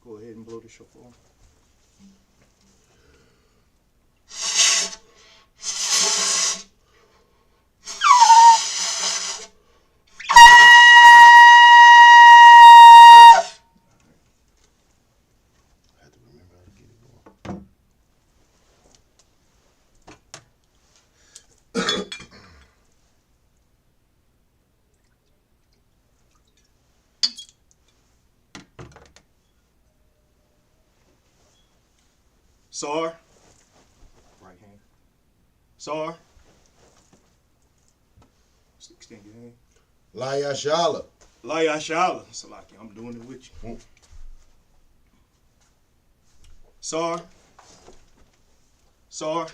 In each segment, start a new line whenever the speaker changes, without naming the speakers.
Go ahead and blow the shofar. Sar, right hand. Sar, extend your hand.
Layashala.
Layashala. Salaki, I'm doing it with you. Sar. Sar.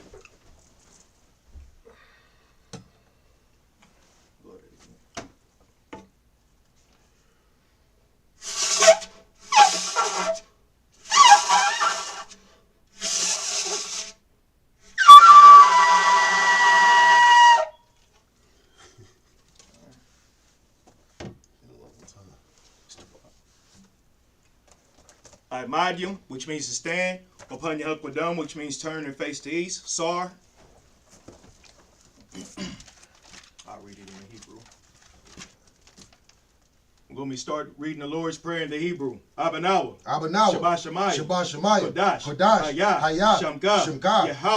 Medium, which means to stand. Upon your Hukwadam, which means turn and face to east. Sar. I'll read it in the Hebrew. We're going to start reading the Lord's Prayer in the Hebrew. Abanawa.
Abanawa.
Shabbat
Shemayah.
Kodash.
Hayah.
Shamka.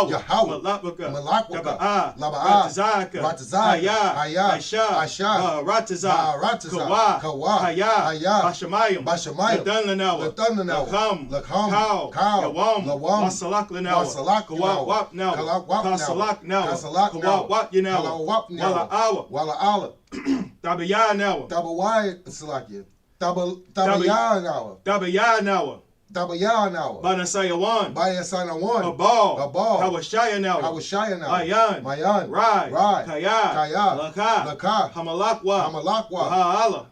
Yahweh. Malakbaka. Laba'ah. Ratazaka. Hayah. Aisha. Rataza. Kawa. Hayah. Bashamayim. Ladan Lakam. Yawam. Masalak Lanawa. Kawa Wap now. Kasalak now. Kawa Wap Yanawa. Wala Allah. Tabaya now.
Tabawai Salakia. Tabaya now.
Banasayawan.
Bayasayawan.
Abal. Hawashaya now. Mayan. Rai. Kaya. Laka. Hamalakwa.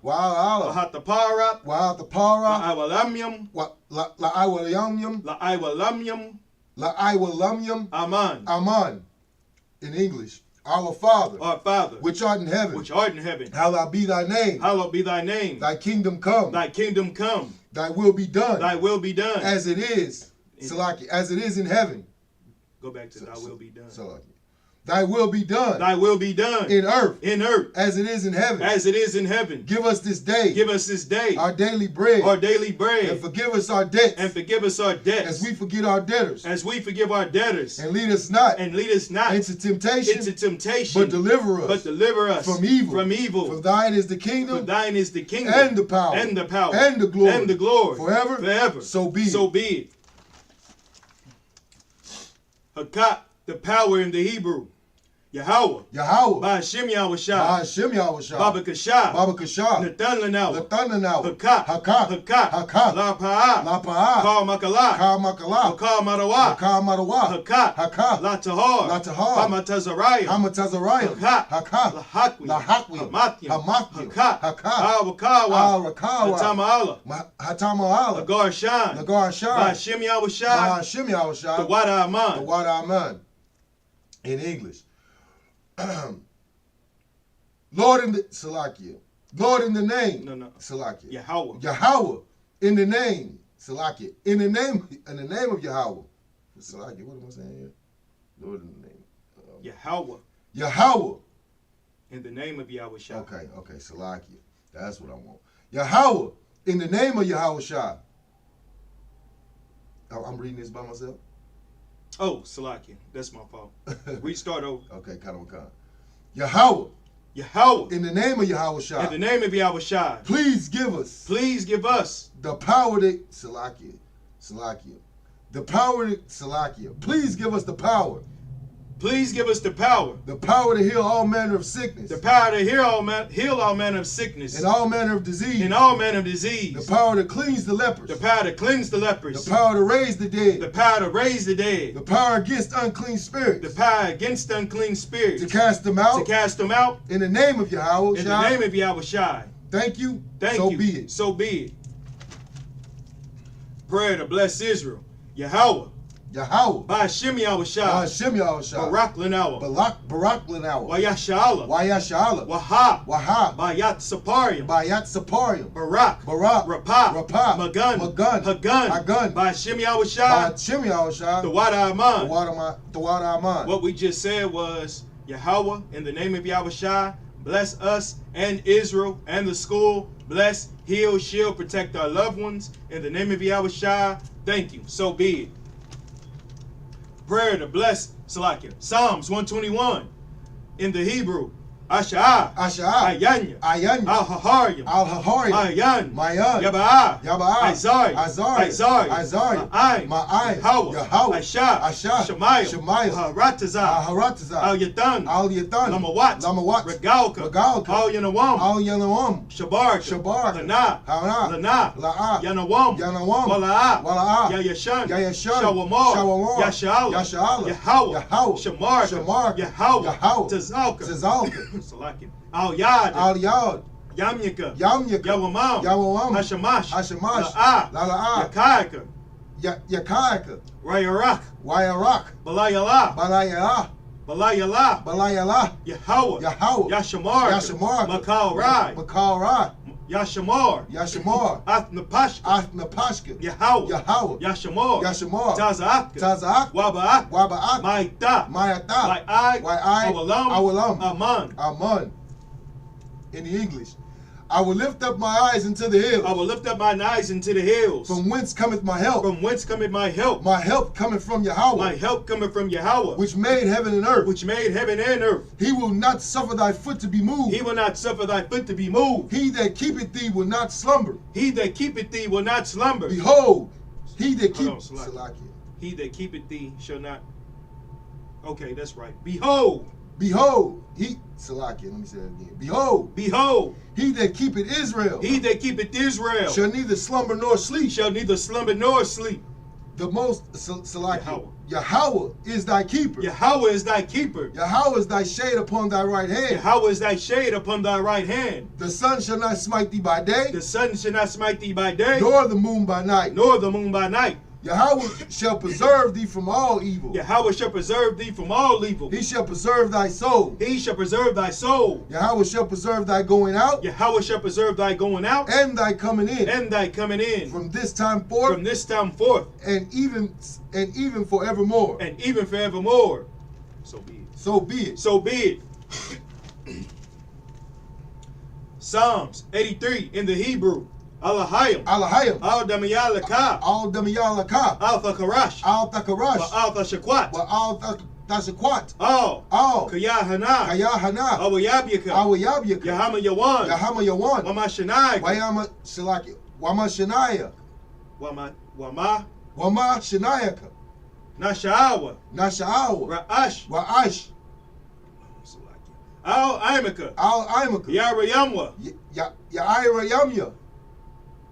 Wa'ala. Wahatapara.
La'awalamyam.
Aman.
In English. Our Father,
which art in heaven,
hallowed be thy name. Thy kingdom come. Thy will be done. As it is, Salaki, as it is in heaven.
Go back to thy will be done.
Salaki. Thy will be done. In earth. As it is in heaven. Give us this day. Our daily bread. And forgive us our debts. As we forgive our debtors. And lead us not. Into temptation. But deliver us. From evil. For thine is the kingdom. And the power. And the glory. Forever. So be it.
Hakat, the power in the Hebrew. Yahweh. Ba'ashem Yahushua. Baba Kashah. Natan Lanawa. Hakat. Lapa'ah. Kal Makalak. Kal Marawa. Hakat. Latahar. Hamatazariah. Hakat. Lahakwi. Hamathyu. Hakat. Awakawa. Hatama'ala. Nagarshan. Ba'ashem Yahushua. The Wada Aman.
In English. Lord in the Salakia. Lord in the name.
No.
Salakia.
Yahweh.
In the name. Salakia. In the name of Yahweh. Salakia. What am I saying here? Lord in the name. Yahweh.
In the name of Yahweh Shah.
Okay. Salakia. That's what I want. Yahweh. In the name of Yahweh Shah. I'm reading this by myself.
Oh, Salakia. That's my fault. Restart over.
Okay, Kanawakan. Yahweh.
In
the name of Yahweh Shah. Please give us. The power to Salakia. The power to Salakia. Please give us the power. The power to heal all manner of sickness.
The power to heal all manner of sickness.
And all manner of disease. The power to cleanse the lepers.
The power to
raise the dead.
The
power against unclean spirits. To cast them out. In the name of Yahweh. Thank you.
So be it. Prayer to bless Israel. Yahweh.
Yahweh.
Ba'ashem Yahushua.
Ba'ashem Yahushua.
Barak Lanawa.
Barak Lanawa.
Wayashala.
Wayashala.
Waha.
Waha.
Bayat Saparium.
Bayat Saparium.
Barak.
Rapah.
Magun.
Hagun.
Ba'ashem Yahushua.
Ba'ashem Yahushua.
The Wada Aman.
The Wada Aman.
What we just said was, Yahweh, in the name of Yahushua, bless us and Israel and the school. Bless, heal, shield, protect our loved ones. In the name of Yahushua, thank you. So be it. Prayer to bless Salakia. Psalms 121 in the Hebrew. Asha'ah. Ayanya. Al-Haharyam.
Mayan.
Yaba'ah.
Isaiah.
Ma'aim. Yahweh. Asha. Shemayah. Haratazah. Al-Yatan. Lamawat. Regalka. Al-Yanawam. Shabar. Lana. Yanawam. Wala'ah. Yayashan. Shawamar. Yasha'ala. Yahweh. Shamar. Yahweh. Tazalka. Al Yad, Yamyaka, Yawamam, Hashamash, La'ah,
Yakaika,
Rayarak, Balayala, Yahweh, Yashamar, Makal Rai, Yashamar, Athnapashka, Yahweh, Yashamar, Tazak, Waba'ak, Ma'ita, Awalam,
Aman. In the English, I will lift up my eyes into the hills.
I will lift up mine eyes into the hills.
From whence cometh my help?
From whence cometh my help?
My help cometh from Yahweh.
My help cometh from Yahweh.
Which made heaven and earth.
Which made heaven and earth.
He will not suffer thy foot to be moved.
He will not suffer thy foot to be moved.
He that keepeth thee will not slumber.
He that keepeth thee will not slumber.
Behold, he that keepeth
He that keepeth thee shall not. Okay, that's right. Behold,
he Salakia, let me say that again.
Behold,
he that keepeth Israel.
He that keepeth Israel
shall neither slumber nor sleep. The most Salakia. Yahweh is thy keeper.
Yahweh is thy keeper.
Yahweh is thy shade upon thy right hand.
Yahweh is thy shade upon thy right hand.
The sun shall not smite thee by day.
The sun shall not smite thee by day.
Nor the moon by night. Yahweh shall preserve thee from all evil.
Yahweh shall preserve thee from all evil.
He shall preserve thy soul.
He shall preserve thy soul.
Yahweh shall preserve thy going out.
Yahweh shall preserve thy going out.
And thy coming in.
And thy coming in.
From this time forth.
From this time forth.
And even forevermore.
And even forevermore. So be it.
So be it.
So be it. Psalms 83 in the Hebrew. Alahayim. Al Damiyalaka. Al Thakarash. Al Thashakwat. Al Kayahana.
Awayabyaka.
Yahama Yawan.
Wamashanaya. Wama Shanayaka.
Nasha'awa. Ra'ash. Al Imaka. Yarayamwa.
Yairayamya.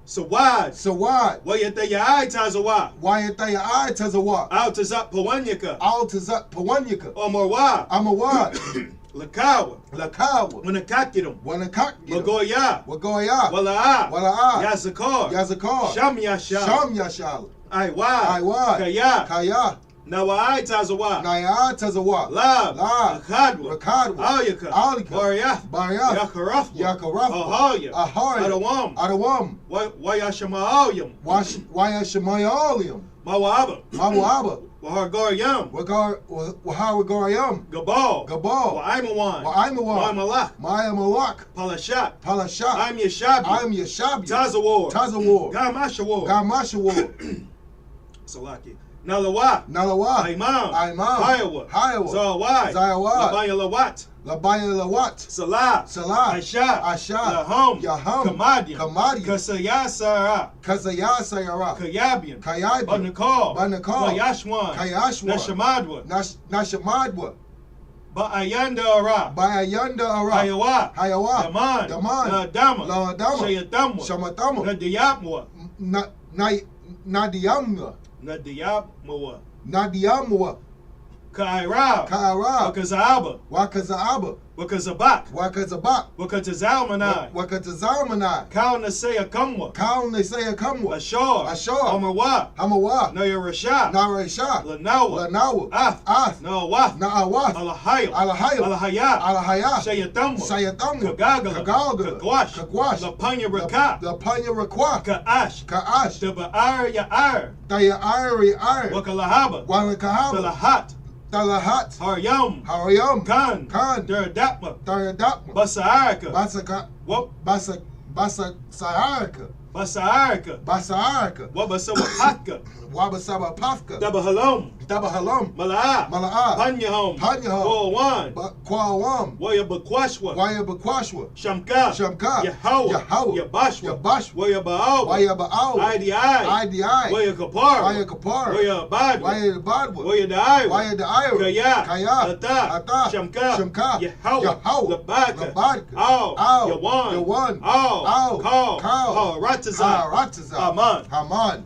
Sawad. Wayataya Tazawa. Al Tazat Pawanyaka. Omawad. Lakawa. Wanakakitum. Wagoya. Wala'ah. Yazakar. Sham Yashal. Aiwa. Kaya. Nawa'ai Tazawa. Lab. Akadwa. Alyaka. Bariath. Yakaraf. Adawam. Wayashamayim. Mawaba. Wahargarayam. Gabal. Wa'aimawan. Ma'amalak. Palashat. I'm Yeshabi. Tazawar. Gamashawar. Salaki. Nalawa. Imam. Hayawa. Zawai. Labayalawat. Salah. Aisha. Yaham. Kamadi. Kasayasara. Kayabian. Banakal. Yashwan. Nashamadwa. Ba'ayanda ara. Hayawa. Daman. Dama. Shamatamwa. Nadiyamwa. Ka'irab.
Ka'irab.
Wakaza'aba.
Wakaza'aba.
Wakazabak.
Wakazabak.
Wakatazalmanai.
Wakatazalmanai.
Kaunasaya Kamwa.
Kaunasaya Kamwa.
Ashar.
Ashar.
Amawa.
Hamawa.
Nayarasha.
Narasha.
Lanawa.
Lanawa.
Ath. Na'awath.
Na'awath.
Alahaya.
Alahaya.
Alahaya.
Alahaya.
Shayatamwa.
Shayatamwa.
Kagagala.
Kagagala.
Kagwash.
Kagwash.
Lapanya Raka.
Lapanya Rakwa.
Ka'ash.
Ka'ash.
Daba'ar Ya'ar.
Daya'ar.
Wakalahaba.
Walakahaba.
Talahat.
Talahat.
Haryam.
Haryam.
Khan.
Khan.
Daradapma.
Daradapma.
Basa'arka.
Basaka.
Wop.
Basa'arka.
Basa'arka.
Basa'arka.
Wabasawapaka.
Wabasawapaka.
Dabahalom.
Dabahalam.
Mala'a.
Mala'a.
Panyahom.
Panyahom.
Kwawan.
Kwawam.
Wayabakwashwa.
Wayabakwashwa.
Shamka.
Shamka.
Yahweh.
Yahweh.
Yabashwa.
Yabashwa.
Wayaba'awa.
Wayaba'awa.
IDI.
IDI.
Wayakapar.
Wayakapar.
Wayabadwa.
Wayabadwa.
Wayada'awa.
Wayada'awa.
Kaya.
Kaya.
Ata.
Ata.
Shamka.
Shamka.
Yahweh.
Yahweh.
Labaka.
Labaka.
Aw.
Aw.
Yawan.
Yawan.
Aw.
Aw.
Kal.
Kal.
Haratazah.
Haratazah.
Haman.
Haman.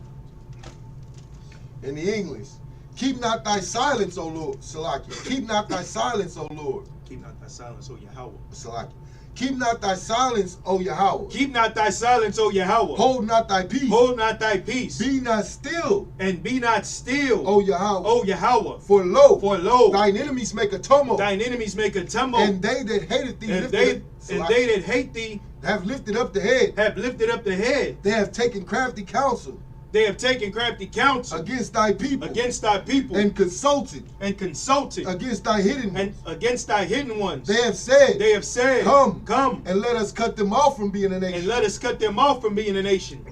In the English. Keep not thy silence, O Lord. Salaki. Keep not thy silence, O Lord.
Keep not thy silence, O Yahweh.
Salaki. Keep not thy silence, O Yahweh.
Keep not thy silence, O Yahweh.
Hold not thy peace.
Hold not thy peace.
Be not still.
And be not still,
O Yahweh.
O Yahweh.
For lo,
thine
enemies make a tumult.
Thine enemies make a tumult.
And they that hated thee
and they that hate thee
have lifted up the head.
Have lifted up the head.
They have taken crafty counsel.
They have taken crafty counsel
against thy people.
Against thy people.
And consulted.
Against thy hidden ones. And against thy hidden ones.
They have said.
Come.
And let us cut them off from being a nation.
And let us cut them off from being a nation.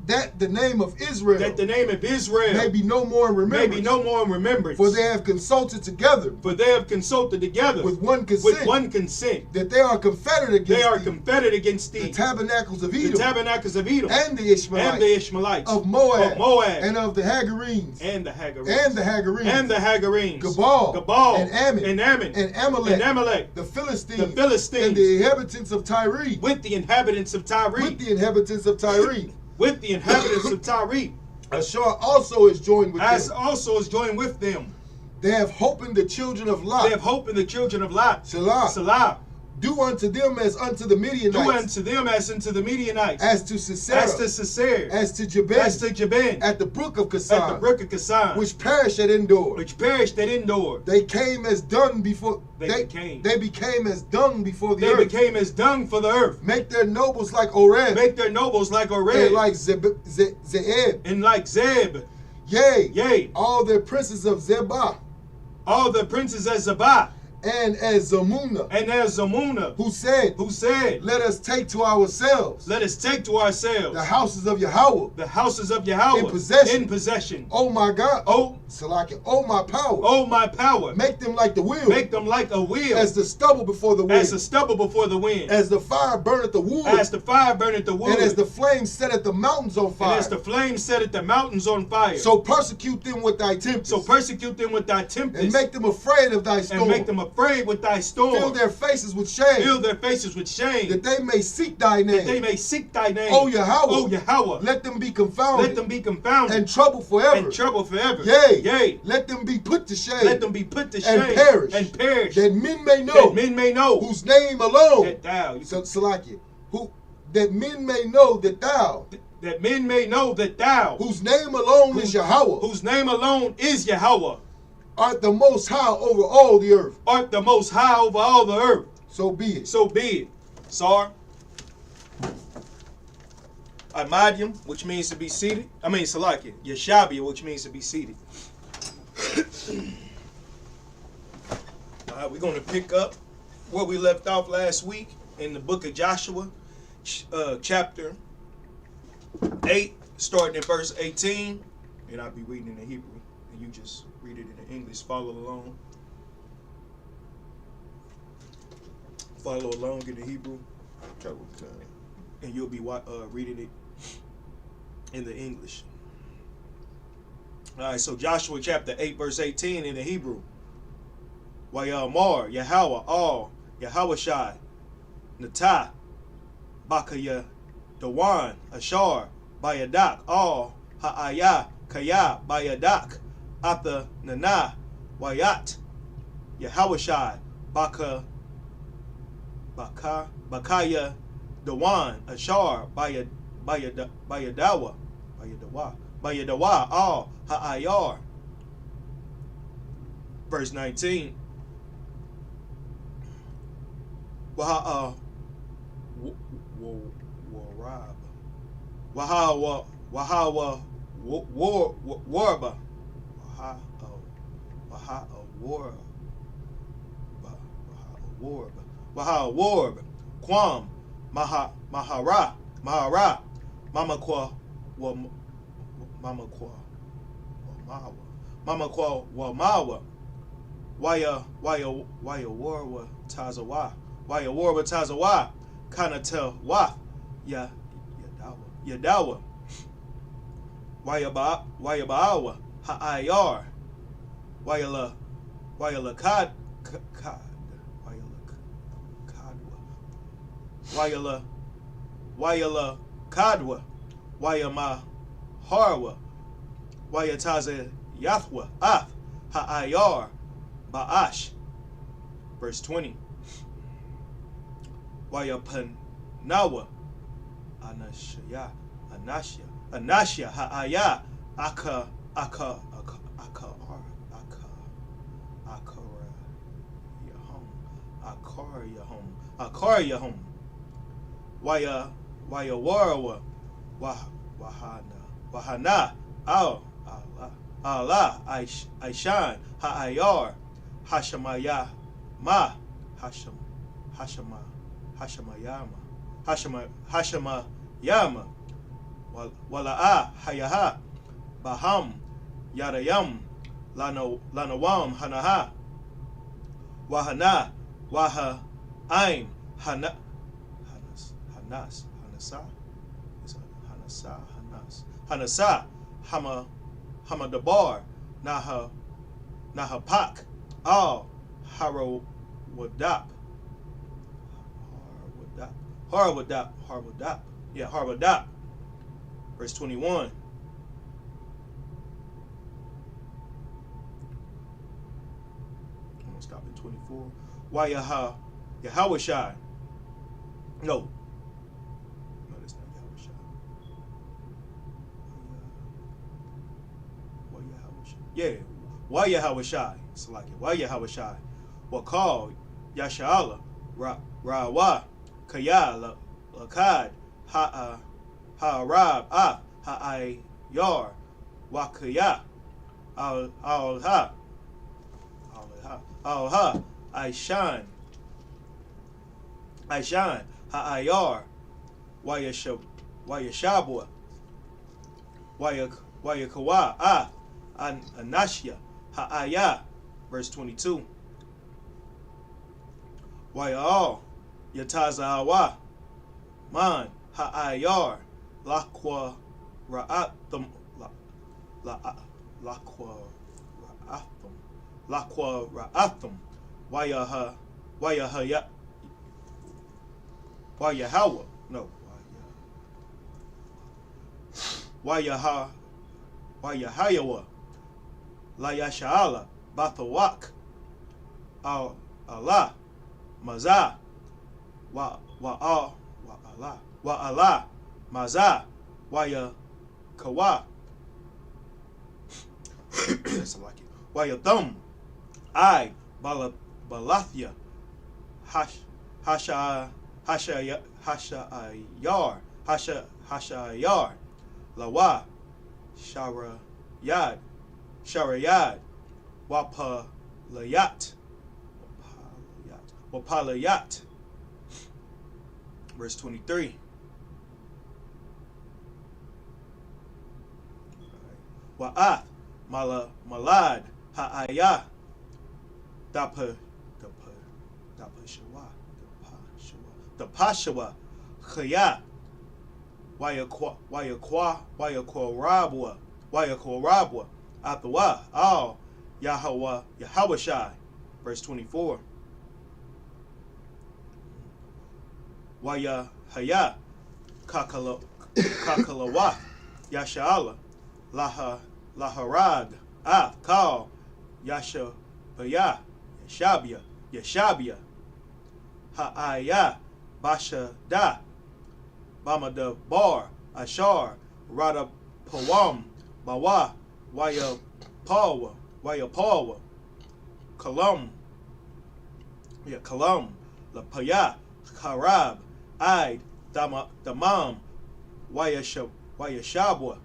That the name of Israel.
That the name of Israel.
May be no more in remembrance.
May be no more in remembrance.
For they have consulted together.
For they have consulted together.
With one consent.
With one consent.
That they are confederate against
They are confederate against thee.
The tabernacles of Edom.
The tabernacles of Edom.
And the Ishmaelites.
And the Ishmaelites.
Of Moab.
Of Moab.
And of the Hagarenes.
And the Hagarenes.
And the Hagarenes.
And the Hagarenes.
Gabal.
And Ammon.
And Ammon.
And
Amalek.
And Amalek.
The Philistines.
The Philistines.
And the inhabitants of Tyre.
With the inhabitants of Tyre.
With the inhabitants of Tyre.
With the inhabitants of Tyre.
Ashur also is joined with them.
As also is joined with them.
They have hope in the children of Lot.
They have hope in the children of Lot.
Salah.
Salah.
Do unto them as unto the Midianites.
Do unto them as unto the Midianites.
As to Sisera.
As to Sisera.
As to Jabin.
As to Jabin.
At the brook of Kasan.
At the brook of Kasan.
Which perished at Endor.
Which perished at Endor.
They came as dung before. They became as dung before the earth.
They became as dung for the earth.
Make their nobles like Oreb.
Make their nobles like Oreb.
And like Zeeb.
And like Zeb.
Yea. All their princes of Zebah.
All the princes of Zebah.
And as Zamuna.
And as Zamuna.
Who said. Let us take to ourselves.
Let us take to ourselves.
The houses of Yahweh.
The houses of Yahweh.
In
possession.
Oh my God.
Oh.
Salaki. Oh my power.
Oh my power.
Make them like the wheel.
Make them like a wheel.
As the stubble before the wind.
As the stubble before the wind.
As the fire burneth the wood.
As the fire burneth the wood.
And as the flames set at the mountains on fire.
And as the flames set at the mountains on fire.
So persecute them with thy tempest. And make them afraid of thy storm.
And make them afraid with thy storm.
Fill their faces with shame. That they may seek thy name. O Yahweh. Let them be confounded. And trouble forever. Yea. Let them be put to shame.
And perish.
That men may know. Whose name alone.
That thou.
Salakia. That men may know that thou.
That men may know that thou.
Whose name alone is Yahweh.
Whose name alone is Yahweh.
Art the most high over all the earth.
Art the most high over all the earth.
So be it.
So be it. Sar. Imadium, which means to be seated. I mean Salakia. Yeshabia, which means to be seated. Alright, we're going to pick up where we left off last week in the book of Joshua, chapter 8, starting in verse 18. And I'll be reading in the Hebrew. And you just read it in the English. Follow along. Follow along in the Hebrew. And you'll be reading it in the English. Alright, so Joshua chapter 8, verse 18 in the Hebrew. Wayamar, Yahweh, all, Yahweh Shai, Natah, Bakaya, Dawan, Ashar, Bayadak, all, Ha'ayah, Kaya, Bayadak, Atha, Nana, Wayat, Yahushai, Bakaya Dewan, Ashar, Bayadawa, Al Ha'ayar. Verse 19. Warab. Wahawa Warba. Warb. Quam. Mahara. Mama Kwa Wamawa. Waya Warwa Tazawa. Waya Warwa Tazawa. Kana tell Wa. Yadawa. Waya Baawa. Ha'ayar. Wayala Kad. Wayala Kadwa, Wayama Harwa, Wayataza Yathwa, Ha'ayar, Ba'ash. Verse 20. Wayapanawa, Anashya, Ha'aya, Akaryahum. Waya Warwa, Wahana, Allah, Aishan, Ha'ayar, Hashamayama, Hashamayama, Wala'a, Hayaha, Baham, Yadayam, Lanawam, Hanaha, Wahana, Waha, Aim, Hanasa, Hamadabar, Nahapak, Al Harwadap. Yeah, Harwadap. Verse 21. I'm gonna stop at 24. Why Yahushai? No, that's not Yahushai. Yeah, why Yahushai? It's like it. Why Yahushai? What called Yasha'ala, Rawa, Kaya, Lakad, Ha'arab, Ha'ayar, Wakaya, Al-Ha, Aishan, Ha'ayar, Wayashabwa, Wayakawa, Anashya, Ha'aya. Verse 22. Waya'al, Yatazawa, Man, Ha'ayar, Lakwa Ra'atham, Lakwa Ra'atham, Wayahawa, no, Wayahayawa, Layasha'ala, Bathawak, Allah, Mazah, Allah, Mazah, Wayakawa. That's like it. Wayathum, I, Balathia, Hashayar, Lawa, Sharayad, Wapalayat. Verse 23. Wa'ath, Malad, Ha'aya, Dapashawa, Khaya, Wayakorabwa, Athawa, Al, Yahushai. Verse 24. Wayahaya, Kakalawa, Yasha'ala, Laharad, Kal, Yashabaya, Yeshabia, Ha'aya, Basha Da, Bamada Bar, Ashar, Rada Pawam, Bawa, Waya Pawa, Kalam, La Paya, Karab, Aid, Damam, Wayashabwa,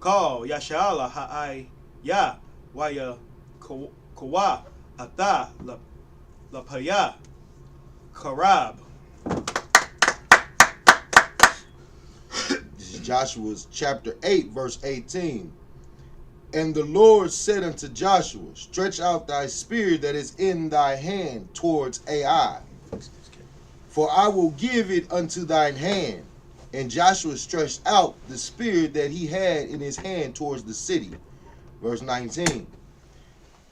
Kal, Yashala, Ha'ai, Ya, Waya Kawa, Ata, La Paya, Karab.
This is Joshua's chapter 8, verse 18. And the Lord said unto Joshua, stretch out thy spear that is in thy hand towards Ai, for I will give it unto thine hand. And Joshua stretched out the spear that he had in his hand towards the city. Verse 19.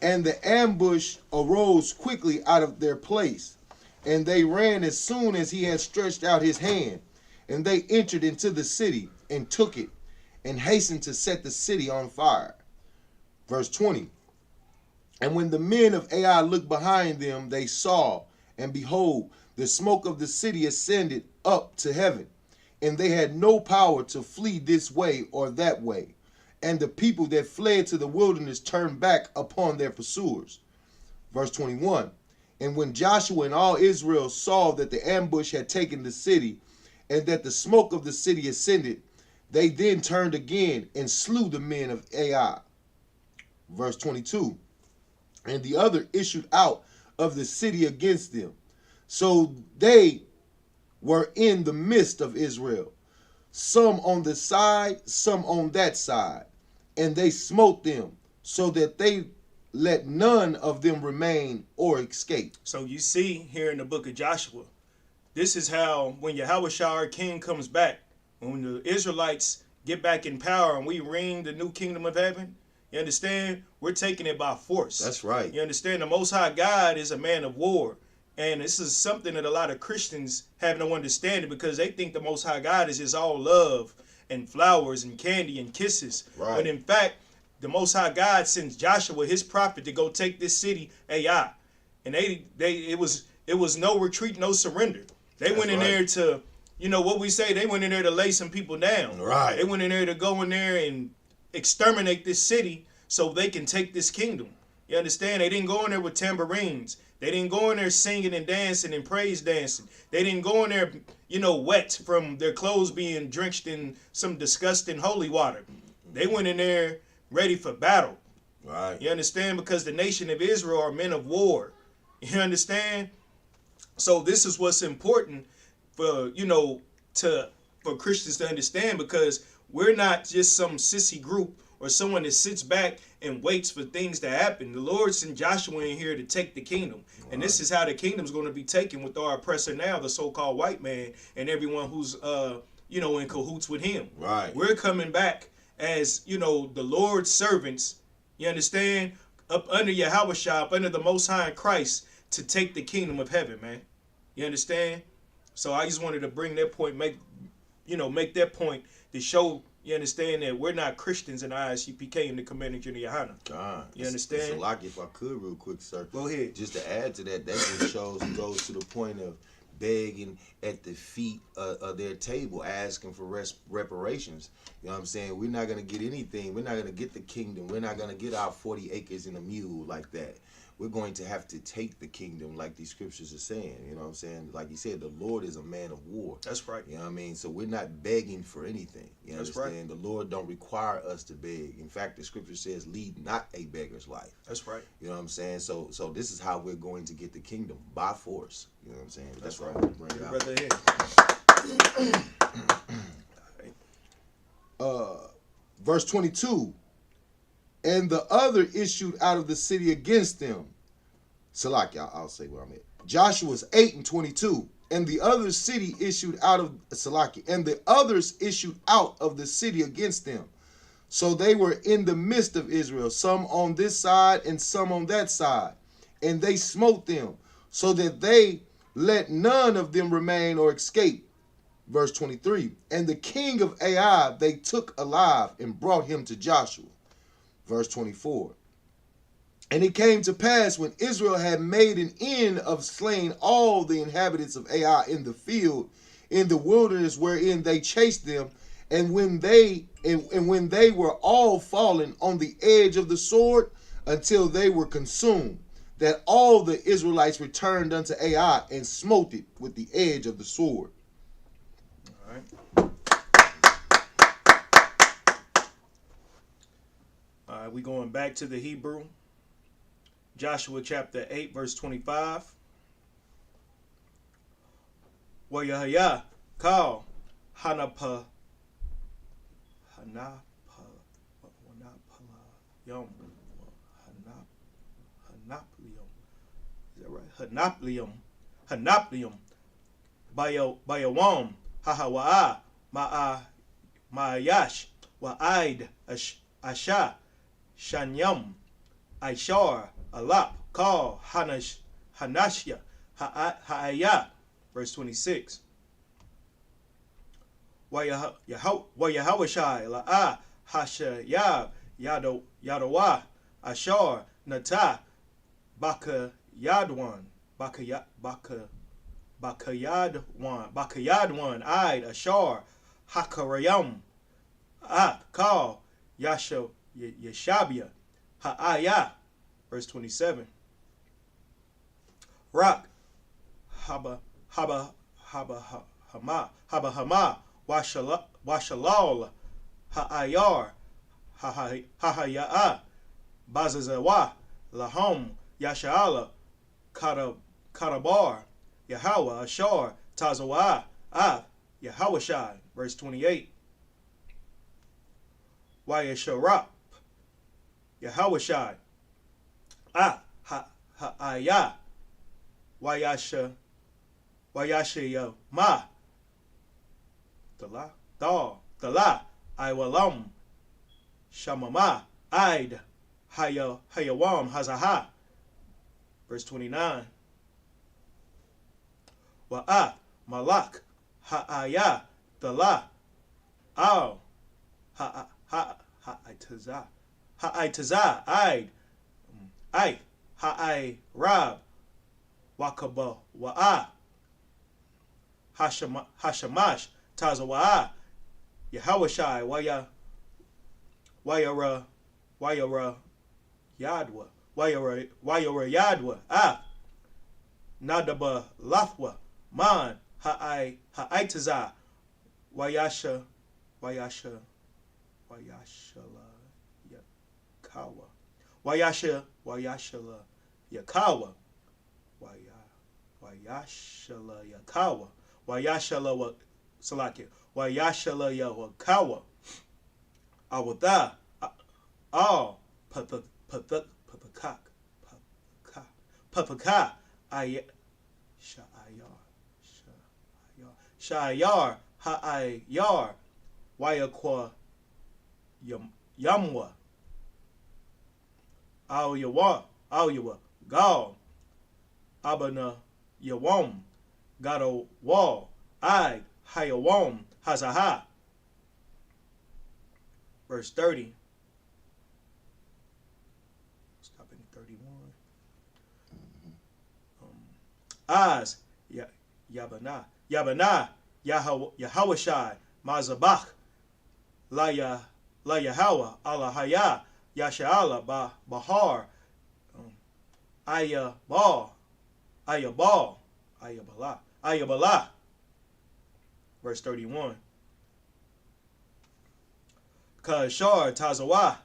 And the ambush arose quickly out of their place, and they ran as soon as he had stretched out his hand. And they entered into the city and took it, and hastened to set the city on fire. Verse 20. And when the men of Ai looked behind them, they saw, and behold, the smoke of the city ascended up to heaven, and they had no power to flee this way or that way. And the people that fled to the wilderness turned back upon their pursuers. Verse 21. And when Joshua and all Israel saw that the ambush had taken the city, and that the smoke of the city ascended, they then turned again and slew the men of Ai. Verse 22. And the other issued out of the city against them. So they were in the midst of Israel, some on this side, some on that side. And they smote them, so that they let none of them remain or escape.
So you see here in the book of Joshua, this is how when Yahushua our king comes back, when the Israelites get back in power and we reign the new kingdom of heaven, you understand? We're taking it by force.
That's right.
You understand? The Most High God is a man of war. And this is something that a lot of Christians have no understanding, because they think the Most High God is just all love and flowers and candy and kisses.
Right.
But in fact, the Most High God sends Joshua, his prophet, to go take this city, Ai. And it was no retreat, no surrender. They went in there to, you know what we say, they went in there to lay some people down.
Right.
They went in there to go in there and exterminate this city so they can take this kingdom. You understand? They didn't go in there with tambourines. They didn't go in there singing and dancing and praise dancing. They didn't go in there, wet from their clothes being drenched in some disgusting holy water. They went in there ready for battle.
Right.
You understand? Because the nation of Israel are men of war. You understand? So this is what's important for, for Christians to understand, because we're not just some sissy group or someone that sits back and waits for things to happen. The Lord sent Joshua in here to take the kingdom. Right. And this is how the kingdom's going to be taken with our oppressor now, the so-called white man, and everyone who's, in cahoots with him.
Right.
We're coming back as, the Lord's servants, you understand, up under Yahushua, up under the Most High in Christ, to take the kingdom of heaven, man. You understand? So I just wanted to bring that point, make that point to show, you understand, that we're not Christians in ISUPK in the commanding of Yahanna.
God,
you understand?
So, like, if I could, real quick, sir.
Go ahead.
Just to add to that, that just goes to the point of begging at the feet of their table, asking for reparations. You know what I'm saying? We're not going to get anything. We're not going to get the kingdom. We're not going to get our 40 acres and a mule like that. We're going to have to take the kingdom, like these scriptures are saying. You know what I'm saying? Like you said, the Lord is a man of war.
That's right.
You know what I mean? So we're not begging for anything. You
That's
understand?
right.
The Lord don't require us to beg. In fact, the scripture says, lead not a beggar's life.
That's right.
You know what I'm saying? So this is how we're going to get the kingdom, by force. You know what I'm saying?
That's
right.
Bring it
out. Verse 22. And the other issued out of the city against them. Salaki, I'll say where I'm at. Joshua's 8:22. And the other city issued out of Salaki. And the others issued out of the city against them. So they were in the midst of Israel, some on this side and some on that side. And they smote them, so that they let none of them remain or escape. Verse 23. And the king of Ai they took alive and brought him to Joshua. Verse 24. And it came to pass when Israel had made an end of slaying all the inhabitants of Ai in the field, in the wilderness wherein they chased them, and when they were all fallen on the edge of the sword until they were consumed, that all the Israelites returned unto Ai and smote it with the edge of the sword.
All right. All right, we going back to the Hebrew. Joshua chapter 8, verse 25. Wayahaya call Hanapa Yom Hanaplium. Is that right? Hanaplium Bayawam Hahawa'a Ma'ayash Wa'aid Asha Shanyam Aishar Alap Call Hanashya Ha'aya. Verse 26. Wayahawashai La'a Hashayab Yadawa Ashar Nata Bakayadwan Bakayadwan Id Ashar Hakarayam Call Yeshabia Ha'aya. Verse 27. Rock Haba Hama Washalal Ha'ayar Hahaya'a Bazazawa Lahom Yasha'ala Karabar Yahweh Ashar Tazawa Yahawashai. Verse 28. Wayasharap Yahawashai Ha'aya Wayashaya Ma Dala Iwalam Shamama Id Hayawam Hazaha. Verse 29. Wa'at Malak Ha'aya Dala Al Ha'itaza Id Ha'ai Rab Wakaba Wa'a Hashamash Tazawa'a Yahawashai Wayara Yadwa Yadwa Nadaba Lathwa Man Ha'aitaza Wayashala Yakawa Wayashala Yakawa Wayashala Yakawa Wayashala Salakia Wayashala Yakawa Awada all Papaka Shayar Ha'ayar Wayakwa Yamwa Al-Yawa Gal Abana Yawam Gado Wall I Hayawam Hazaha. Verse 30. Stopping at 31. Az Yabana Yahawashai Mazabach La Yahawa Alahaya Yasha'ala Bahar Ayabala. Verse 31. Kashar Tazawa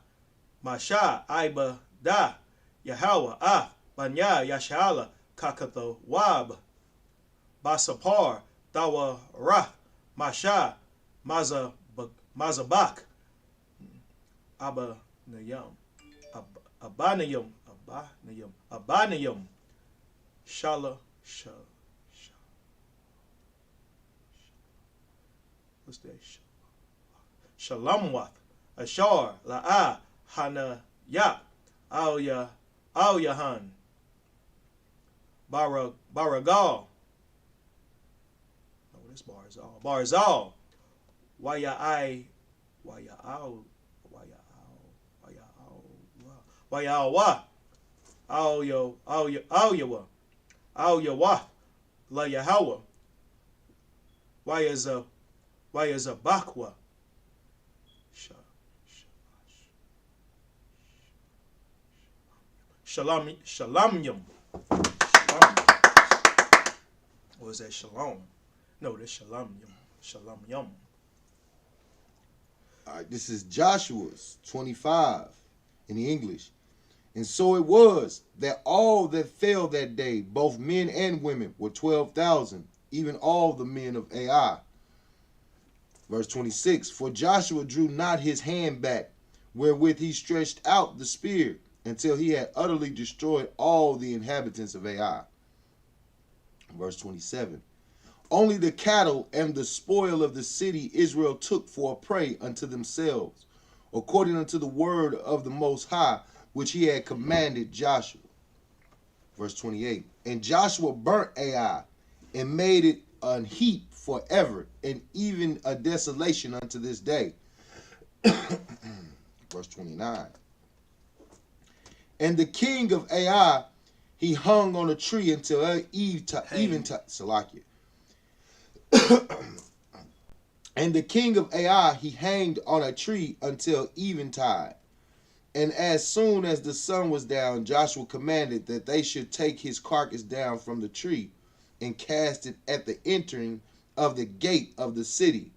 Masha Iba Da Yahawa Banya Yasha'ala Kakatha Wab Basapar Dawa Rah Masha Mazabak Abanayam Shala what's that? Shalamwath Ashar La'a Hana Ya Al Yahan Baragal. Oh, this Barzal. Wayawa Al Yahweh, La Yahweh, why is a Bakwa? Shalom. Or is that shalom? No, that's shalom. Shalom.
All right, this is Joshua's 25 in the English. And so it was that all that fell that day, both men and women, were 12,000, even all the men of Ai. Verse 26, for Joshua drew not his hand back, wherewith he stretched out the spear, until he had utterly destroyed all the inhabitants of Ai. Verse 27, only the cattle and the spoil of the city Israel took for a prey unto themselves, according unto the word of the Most High, which he had commanded Joshua. Verse 28, and Joshua burnt Ai, and made it an heap forever, and even a desolation unto this day. Verse 29, and the king of Ai he hung on a tree until eventide. Salakia. And the king of Ai he hanged on a tree until eventide. And as soon as the sun was down, Joshua commanded that they should take his carcass down from the tree and cast it at the entering of the gate of the city,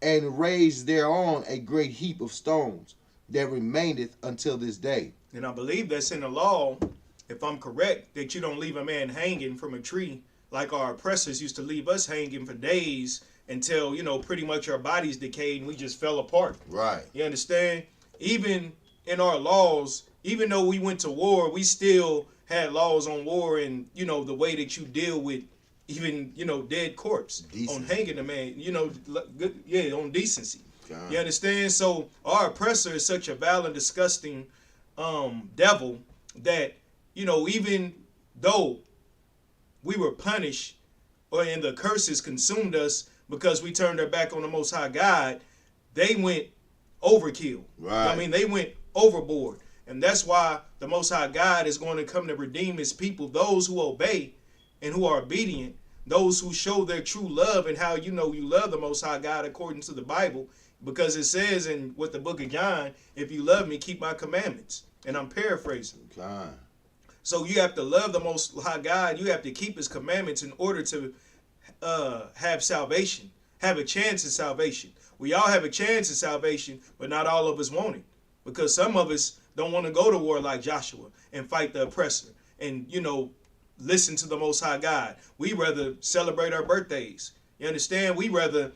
and raise thereon a great heap of stones that remaineth until this day.
And I believe that's in the law, if I'm correct, that you don't leave a man hanging from a tree like our oppressors used to leave us hanging for days until, pretty much our bodies decayed and we just fell apart.
Right.
You understand? Even in our laws, even though we went to war, we still had laws on war and, the way that you deal with even, dead corpse. Decent. On hanging a man, on decency. God. You understand? So our oppressor is such a vile and disgusting devil that, even though we were punished and the curses consumed us because we turned our back on the Most High God, they went overkill.
Right.
They went overboard. And that's why the Most High God is going to come to redeem his people, those who obey and who are obedient, those who show their true love and how you love the Most High God according to the Bible, because it says in with the book of John, if you love me, keep my commandments. And I'm paraphrasing.
God.
So you have to love the Most High God. You have to keep his commandments in order to have salvation, have a chance at salvation. We all have a chance at salvation, but not all of us want it. Because some of us don't want to go to war like Joshua and fight the oppressor and, listen to the Most High God. We rather celebrate our birthdays. You understand? We rather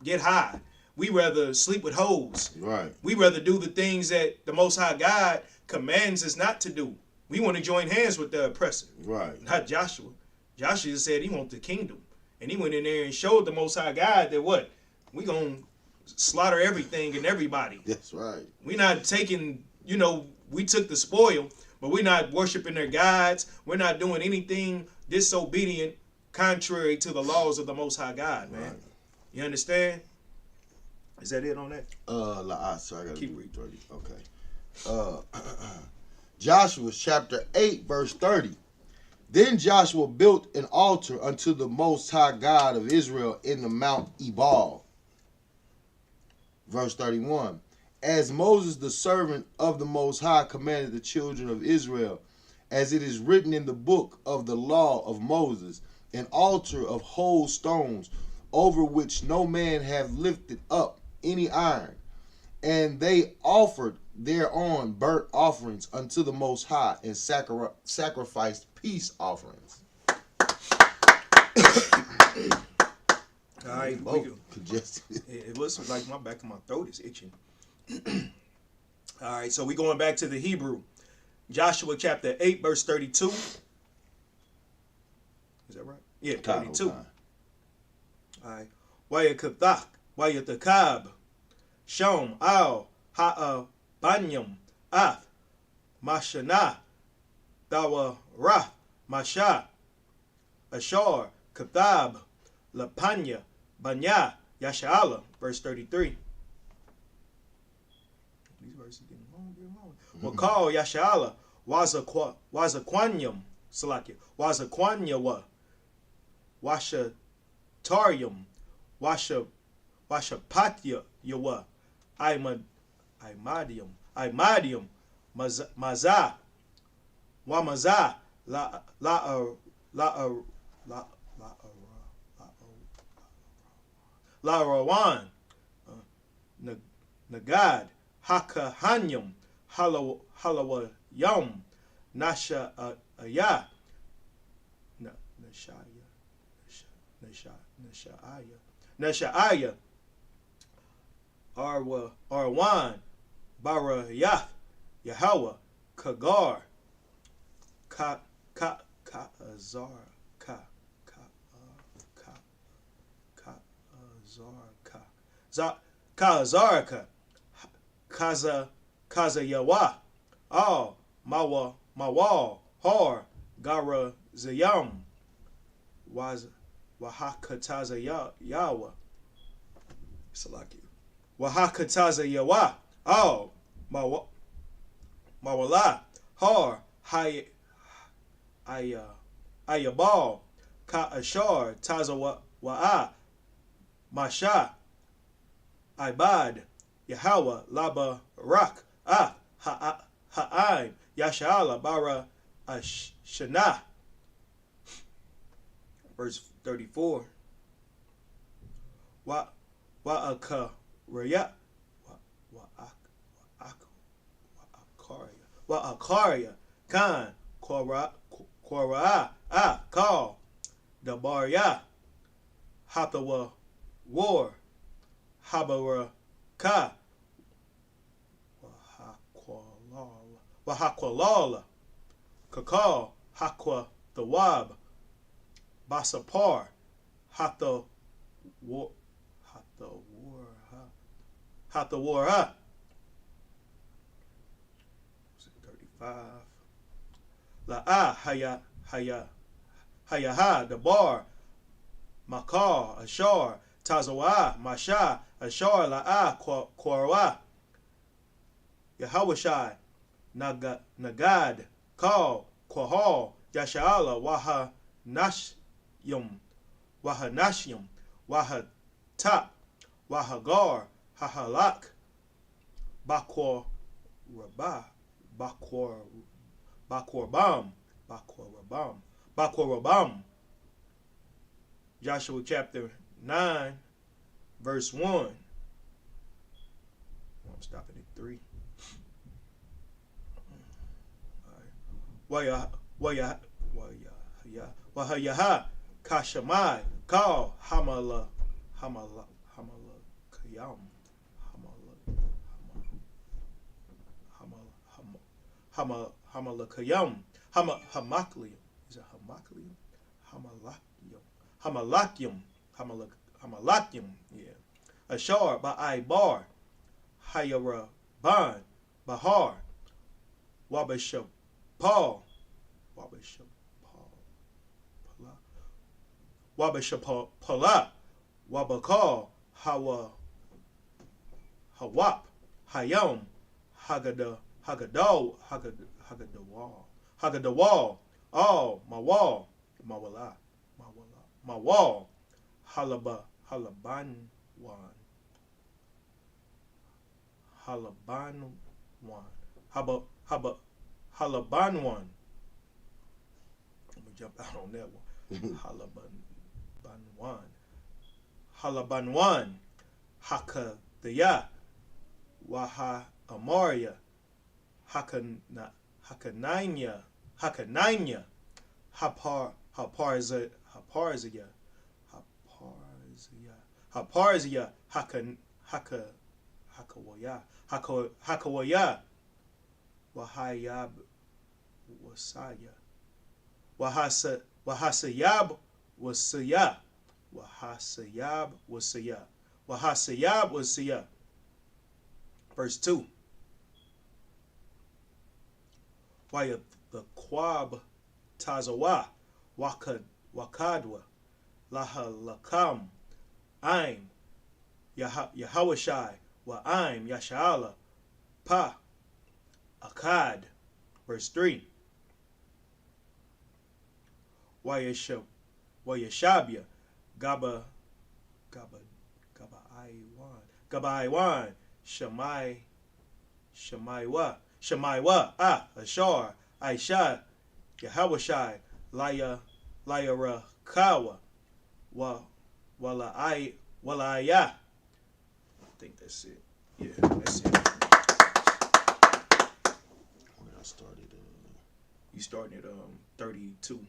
get high. We rather sleep with hoes.
Right.
We rather do the things that the Most High God commands us not to do. We want to join hands with the oppressor.
Right.
Not Joshua. Joshua said he wants the kingdom. And he went in there and showed the Most High God that what? We going to slaughter everything and everybody.
That's right.
We're not taking, we took the spoil, but we're not worshiping their gods. We're not doing anything disobedient, contrary to the laws of the Most High God, man. Right. You understand? Is that it on that?
So I gotta
keep reading.
Okay. Joshua chapter 8, verse 30. Then Joshua built an altar unto the Most High God of Israel in the Mount Ebal. Verse 31. As Moses, the servant of the Most High, commanded the children of Israel, as it is written in the book of the law of Moses, an altar of whole stones, over which no man hath lifted up any iron. And they offered thereon burnt offerings unto the Most High, and sacrificed peace offerings.
All right,
congested.
It was like my back of my throat is itching. All right, so we're going back to the Hebrew. Joshua chapter 8, verse 32. Is that right? Yeah, 32. All right. Wayakathak, Wayatakab, Shom, Al, Ha'a, Banyam, Af, Mashana, Dawa, Raf, Masha, Ashar, Kathab, Lapanya, Banya, Yasha'ala, verse 33. These verses getting long. Wakal, Yasha'ala, Wazaquanium, Salakia, Wazaquanya, Washatarium, Washapatya, Yawa, Imadium, Maza, Wamaza, La Rawan, Nagad, Hakahanyum, Halawayum, Nasha Aya, Nashaya, Arwan, Barayath, Yahweh, Kagar, Kazarka, Kaza Yawa, All, Mawal, Har, Gara Zayam, Wahakataza Yawa, Salaki, Wahakataza Yawa, All, Mawala, Har, Ayabal, Ka Ashar, Taza Wa'a, Masha, Ibad, Yahweh, Laba, Rak, Ha'aim, Yashala, Bara, Shana. Verse 34. Wa'akaria, Wa'akaria, Khan, Korah, Call, Dabarya, Hatawa, War, Habara, Ka, Wahakwalala, Kakal, Hakwa, the Wab, Basapar, Hata War, 35. La'a Hayaha, the bar, Makar, Ashar, Tazawa, Masha, Ashar, La'a, Korwa, Yahawashai, Nagad, Kal, Kwahal, Yashala, Wahanashyum, Wahatap, Wahagar, Hahalak, Bakwar Rabah, Bakwar-Rabam. Joshua chapter 9, verse 1. I'm stopping at 3. Wahayaha, Kashamai, Kal, Hamala Kayam, Hamalakayam, Hamaklium. Is it Hamaklium? Hamalakium. Yeah. Ashar, Ba'ai Hayaraban, Bahar, Wabashapal, Wabakal, Hawap, Hayam, Hagadawal, all, Mawal, Halabanwan, Halabanwan. Let me jump out on that one. Halabanwan, Hakadaya, Waha Amaria, Hakananya, Haparzia, Hakawaya, Wahayab Wasaya, Wahasayab Wasaya. Verse 2. Why the Quab Tazawa, Wakadwa, Lahalakam, Aim, Yahawashai, Wa'aim, Yashala, Pa, Akkad, Verse 3. Wayashabia Gaba Aiwan Shamaiwa Ashar Aisha Yahawashai Laya Rakawa Walaya. I think that's it. Yeah, that's it.
When I started,
you started at 32.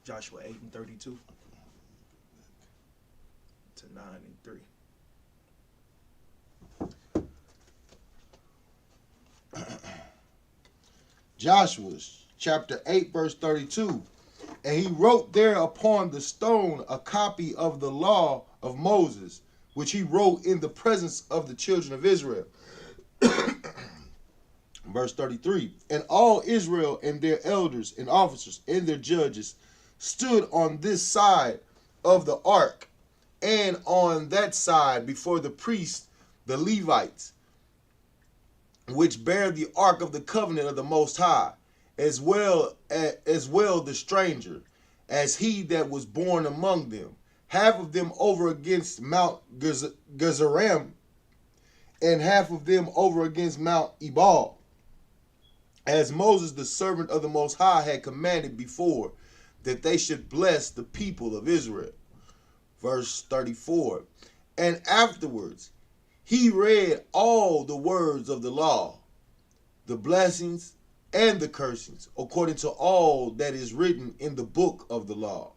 Joshua 8 and 32 to 9 and
3. Joshua chapter 8 verse 32. And he wrote there upon the stone a copy of the law of Moses, which he wrote in the presence of the children of Israel. Verse 33. And all Israel and their elders and officers and their judges stood on this side of the ark and on that side before the priests, the Levites, which bear the ark of the covenant of the Most High, as well the stranger, as he that was born among them, half of them over against Mount Gezerim, and half of them over against Mount Ebal, as Moses the servant of the Most High had commanded before, that they should bless the people of Israel. Verse 34. And afterwards he read all the words of the law, the blessings and the cursings, according to all that is written in the book of the law.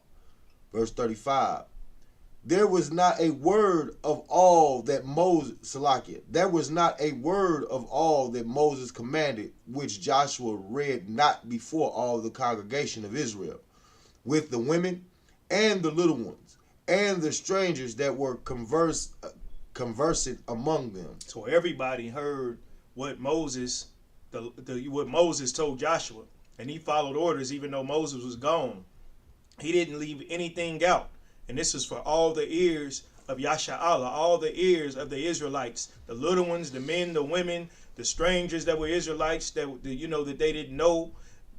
Verse 35. There was not a word of all that Moses commanded, which Joshua read not before all the congregation of Israel, with the women and the little ones and the strangers that were conversing among them.
So everybody heard what Moses what Moses told Joshua, and he followed orders even though Moses was gone. He didn't leave anything out. And this is for all the ears of Yasha'Allah, all the ears of the Israelites, the little ones, the men, the women, the strangers that were Israelites that that they didn't know.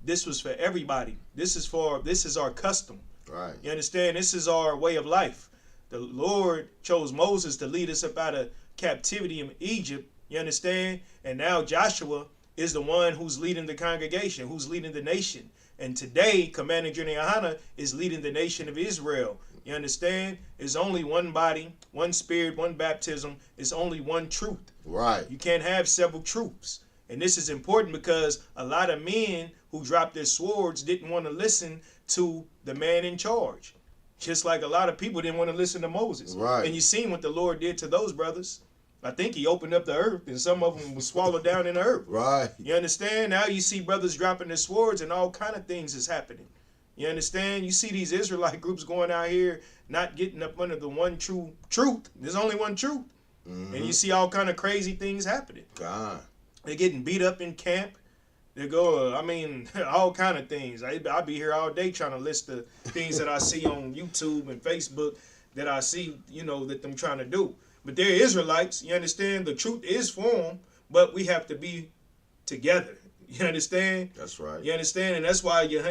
This was for everybody. This is our custom.
Right.
You understand? This is our way of life. The Lord chose Moses to lead us up out of captivity in Egypt. You understand? And now Joshua is the one who's leading the congregation, who's leading the nation. And today, Commander General Yohana is leading the nation of Israel. You understand? There's only one body, one spirit, one baptism. It's only one truth.
Right.
You can't have several truths. And this is important because a lot of men who dropped their swords didn't want to listen to the man in charge. Just like a lot of people didn't want to listen to Moses.
Right.
And you seen what the Lord did to those brothers. I think he opened up the earth and some of them were swallowed down in the earth.
Right.
You understand? Now you see brothers dropping their swords and all kind of things is happening. You understand? You see these Israelite groups going out here not getting up under the one true truth. There's only one truth. Mm-hmm. And you see all kind of crazy things happening.
God.
They're getting beat up in camp. They go, all kind of things. I'll be here all day trying to list the things that I see on YouTube and Facebook that I see, that them trying to do. But they're Israelites, you understand? The truth is for them, but we have to be together. You understand?
That's right.
You understand? And that's why your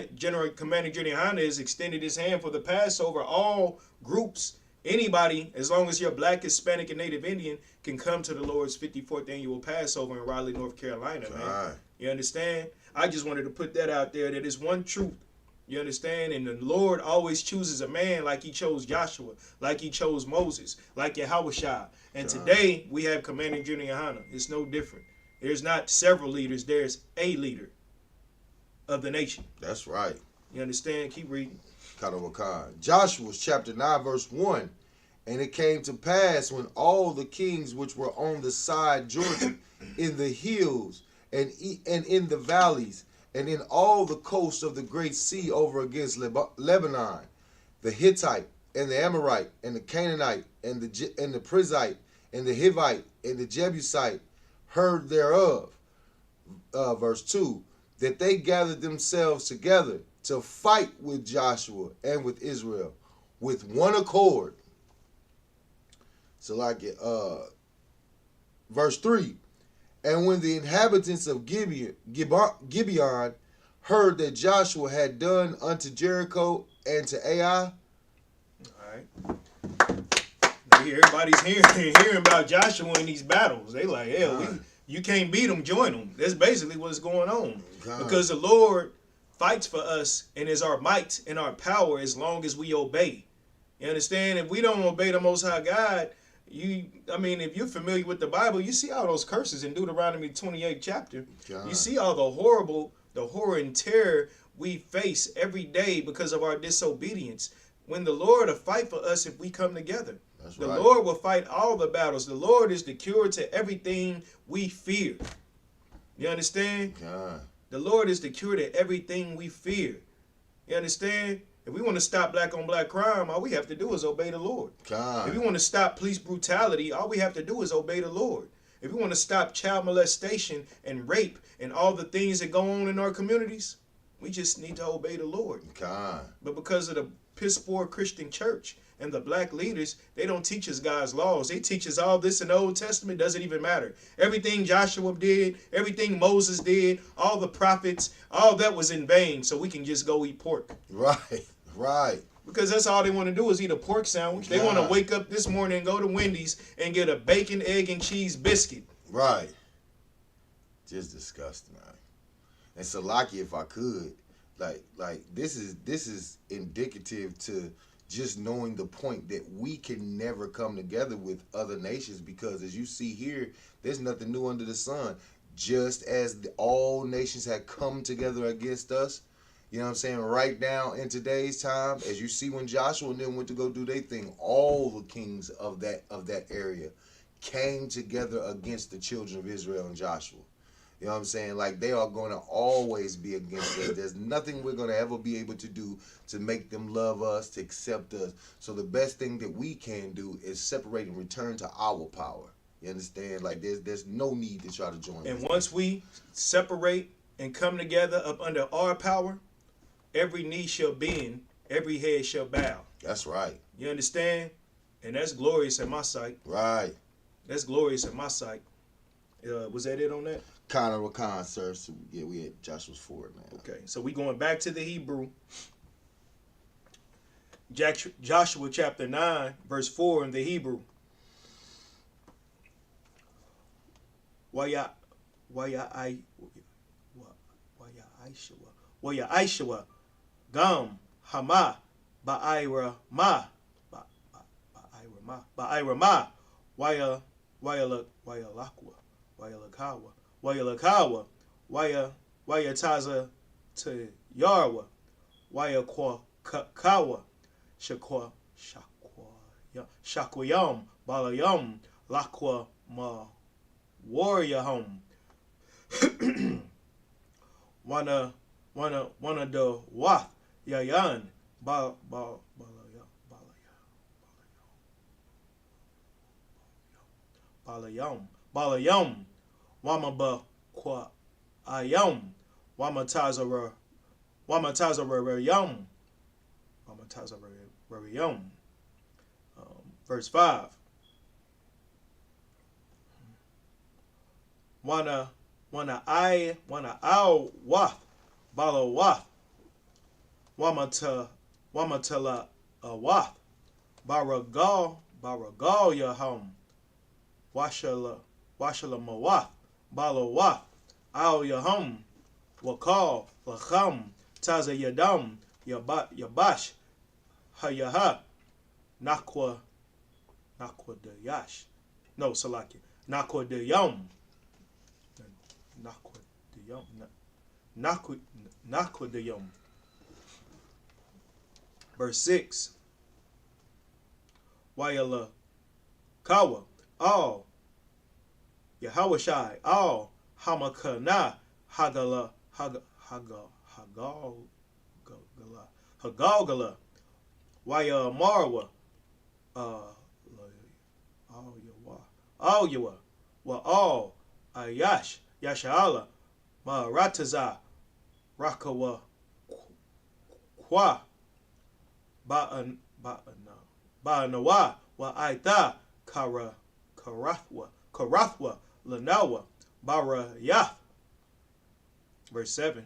Commander General Yohana has extended his hand for the Passover. All groups, anybody, as long as you're Black, Hispanic, and Native Indian, can come to the Lord's 54th annual Passover in Raleigh, North Carolina, man.
Right.
You understand? I just wanted to put that out there, that is one truth. You understand? And the Lord always chooses a man like he chose Joshua, like he chose Moses, like Yahushua. And today we have Commander General Yohana. It's no different. There's not several leaders. There's a leader of the nation.
That's right.
You understand? Keep reading.
Joshua chapter 9 verse 1. And it came to pass when all the kings which were on the side Jordan, in the hills and in the valleys, and in all the coasts of the great sea over against Lebanon, the Hittite and the Amorite and the Canaanite and the Perizzite and the Hivite and the Jebusite heard thereof, verse 2, that they gathered themselves together to fight with Joshua and with Israel with one accord. So verse 3, And when the inhabitants of Gibeon heard that Joshua had done unto Jericho and to Ai.
All right. Everybody's hearing about Joshua in these battles. They like, hell, you can't beat them, join them. That's basically what's going on. Because the Lord fights for us and is our might and our power as long as we obey. You understand? If we don't obey the Most High God, if you're familiar with the Bible, you see all those curses in Deuteronomy 28 chapter. You see all the horror and terror we face every day because of our disobedience. When the Lord will fight for us if we come together. The Lord will fight all the battles. The Lord is the cure to everything we fear. You understand? The Lord is the cure to everything we fear. You understand? If we want to stop black on black crime, all we have to do is obey the Lord. If we want to stop police brutality, all we have to do is obey the Lord. If we want to stop child molestation and rape and all the things that go on in our communities, we just need to obey the Lord. But because of the piss poor Christian church and the black leaders, they don't teach us God's laws. They teach us all this in the Old Testament. Doesn't even matter. Everything Joshua did, everything Moses did, all the prophets, all that was in vain. So we can just go eat pork.
Right.
Because that's all they want to do is eat a pork sandwich. They want to wake up this morning and go to Wendy's and get a bacon, egg, and cheese biscuit.
Right. Just disgusting, man. And Salaki, if I could, like this is indicative to just knowing the point that we can never come together with other nations, because as you see here, there's nothing new under the sun. Just as all nations had come together against us, you know what I'm saying, right now in today's time, as you see when Joshua and them went to go do their thing, all the kings of that area came together against the children of Israel and Joshua. You know what I'm saying? Like, they are going to always be against us. There's nothing we're going to ever be able to do to make them love us, to accept us. So the best thing that we can do is separate and return to our power. You understand? Like, there's no need to try to join.
And once we separate and come together up under our power, every knee shall bend, every head shall bow.
That's right.
You understand? And that's glorious in my sight.
Right.
That's glorious in my sight. Was that it on that?
Con, sir. So, yeah, we had Joshua's 4 now.
Okay, so we going back to the Hebrew. Joshua chapter 9, verse 4 in the Hebrew. Waya Aishwa Gam Hama Ba'ira Ma Waya Lakwa Waya Lakawa Waya Taza to Yarwa Waya Kawa Shakwayam Balayam Lakwa Ma Warrior home. Wanna the Wath Yayan Balayam Wama ba kwa ayam Wamatazara Yam verse 5. Wanna ow wath bala wath wamatala wath baragal yahum washala mawath bala wath ow yahum wakal lacham taza yadam yabash hayaha nakwa de yash no salaki nakwa de yum Nakodayum. Verse 6. Wayala Kawa. All Yahawashai. All Hamakana Hagala Hagalgala. Waya Marwa. All Yawa. Wa all Ayash. Yashala, Marataza, Rakawa, Kwa, Ba'anawa, Wa Aita, Karathwa, Lanawa, Barayah. Verse 7.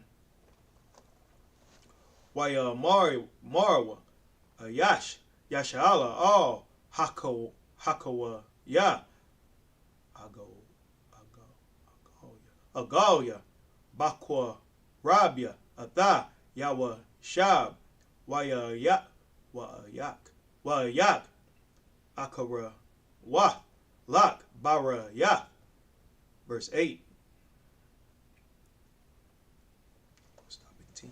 Waya Marwa. Yash. Yashala. All. Hakawa. Ya. Agalya. Bakwa. Rabia. Atha. Yawa. Shab. Waya Yak. Wayak. Akara. Wa. Lak. Barayah. Verse 8. Stop at 10.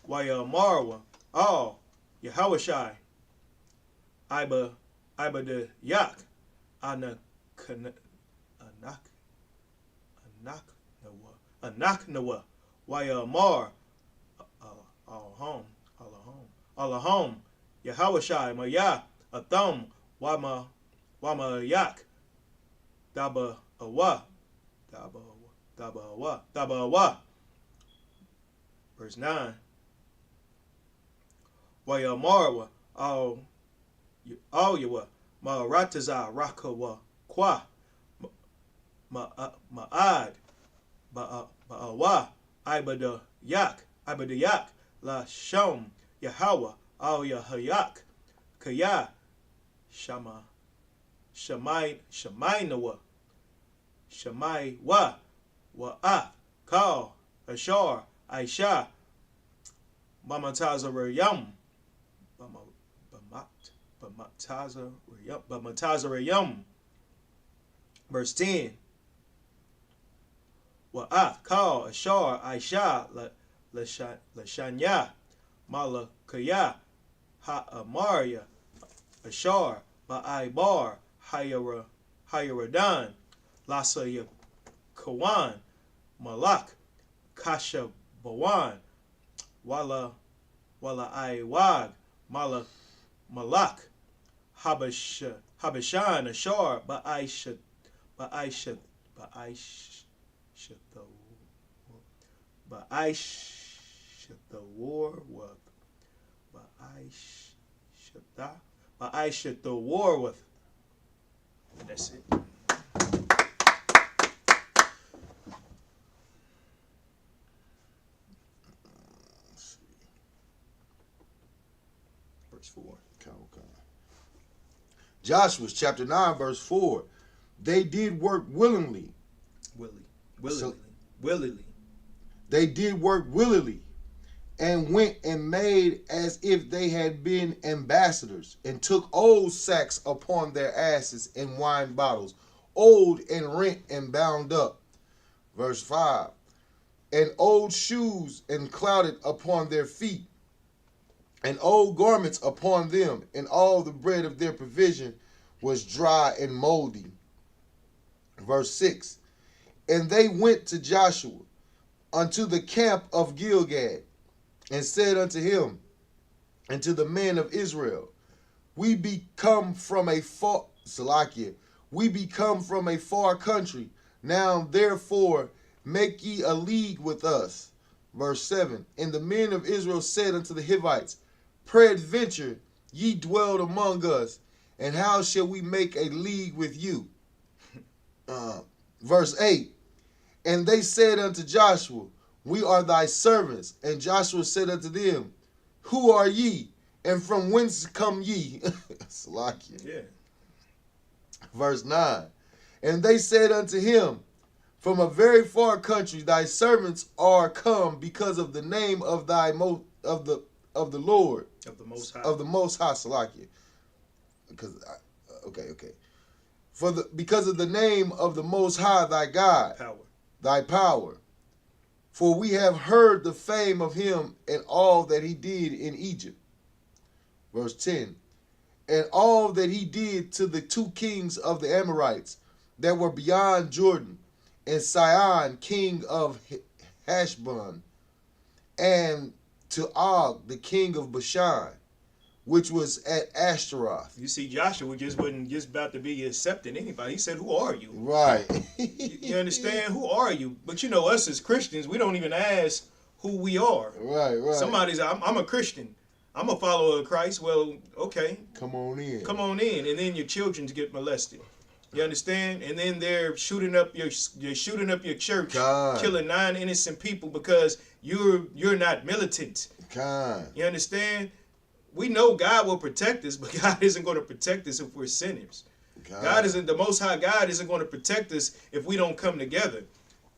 Waya Marwa. All. Yahawashai. Iba de Yak. Anaknawa. Waya Mar. Allahom. Yahawashai. Maya. Atham. Wama Yak. Daba Awa. Verse 9. Waya Marwa. All Yawa. Marataza Rakawa Kwa. Ma'ad. Ba'awa. Ibada Yak. La Shom. Yahweh. Al Yahayak. Kaya. Shama. Shamainawa. Shamaiwa. Wa'ah. Kal. Ashar. Aisha. Bamatazarayam. Bamatazarayam. Verse 10. Wa'ah. Kal. Ashar. Aisha. Lashanya. Malakaya. Ha'amaria. Ashar. Ba'aibar. Hayaradan. Lasa Kawan. Malak. Kasha Bawan. Wala Aiwag. Malak. Habashan. Ashar. Ba'aisha the war with. Ba'aisha the war with. And that's it. Verse 4.
Okay. Joshua chapter 9, verse 4. They did work willingly.
Willingly.
They did work willingly, and went and made as if they had been ambassadors, and took old sacks upon their asses and wine bottles, old and rent and bound up. Verse 5. And old shoes and clouded upon their feet, and old garments upon them, and all the bread of their provision was dry and moldy. Verse 6. And they went to Joshua unto the camp of Gilgad, and said unto him and to the men of Israel, we become from a far country. Now therefore make ye a league with us. Verse 7. And the men of Israel said unto the Hivites, peradventure ye dwelled among us, and how shall we make a league with you? Verse 8. And they said unto Joshua, we are thy servants. And Joshua said unto them, who are ye, and from whence come ye?
Yeah.
Verse 9. And they said unto him, from a very far country thy servants are come because of the name of thy Lord, of the Most High. Salakia. Because of the name of the Most High thy God, thy power. For we have heard the fame of him and all that he did in Egypt. Verse 10. And all that he did to the two kings of the Amorites that were beyond Jordan, and Sihon, king of Heshbon, and to Og, the king of Bashan, which was at Ashtaroth.
You see, Joshua wasn't just about to be accepting anybody. He said, who are you?
Right.
You understand? Who are you? But you know, us as Christians, we don't even ask who we are.
Right.
Somebody's, I'm a Christian. I'm a follower of Christ. Well, okay.
Come on in.
And then your children get molested. You understand? And then they're shooting up your church, killing 9 innocent people because you're not militant. You understand? We know God will protect us, but God isn't going to protect us if we're sinners. God isn't, the Most High God isn't going to protect us if we don't come together.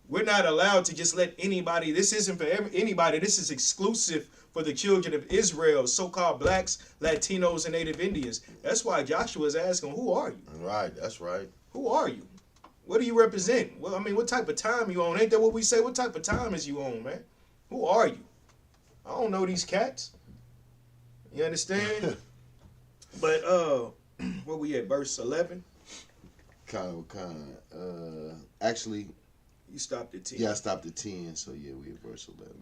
We're not allowed to just let anybody, this isn't for anybody, this is exclusive for the children of Israel, so-called blacks, Latinos, and Native Indians. That's why Joshua is asking, who are you?
Right, that's right.
Who are you? What do you represent? Well, I mean, what type of time you on? Ain't that what we say? What type of time is you on, man? Who are you? I don't know these cats. You understand? But where we at, verse 11?
Actually,
you stopped at 10.
Yeah, I stopped at 10, so yeah, we at verse 11.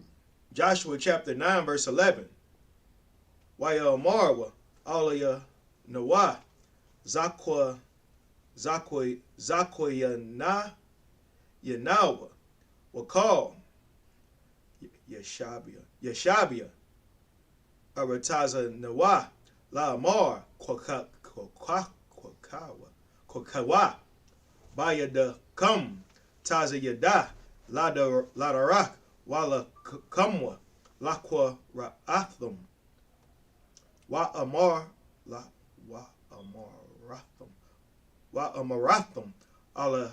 Joshua chapter 9, verse 11. Waya Marwa, Alaya Nawa, Zakwa Yanawa, Wakal, Yashabia, Arataza Nawa, La Amar, Kwakawa, Bayada Kum, Taza Yada, Ladarak, Wala Kumwa, Lakwa Ra'athum, Wa Amar, Wa Amarathum, Wa Amarathum, Allah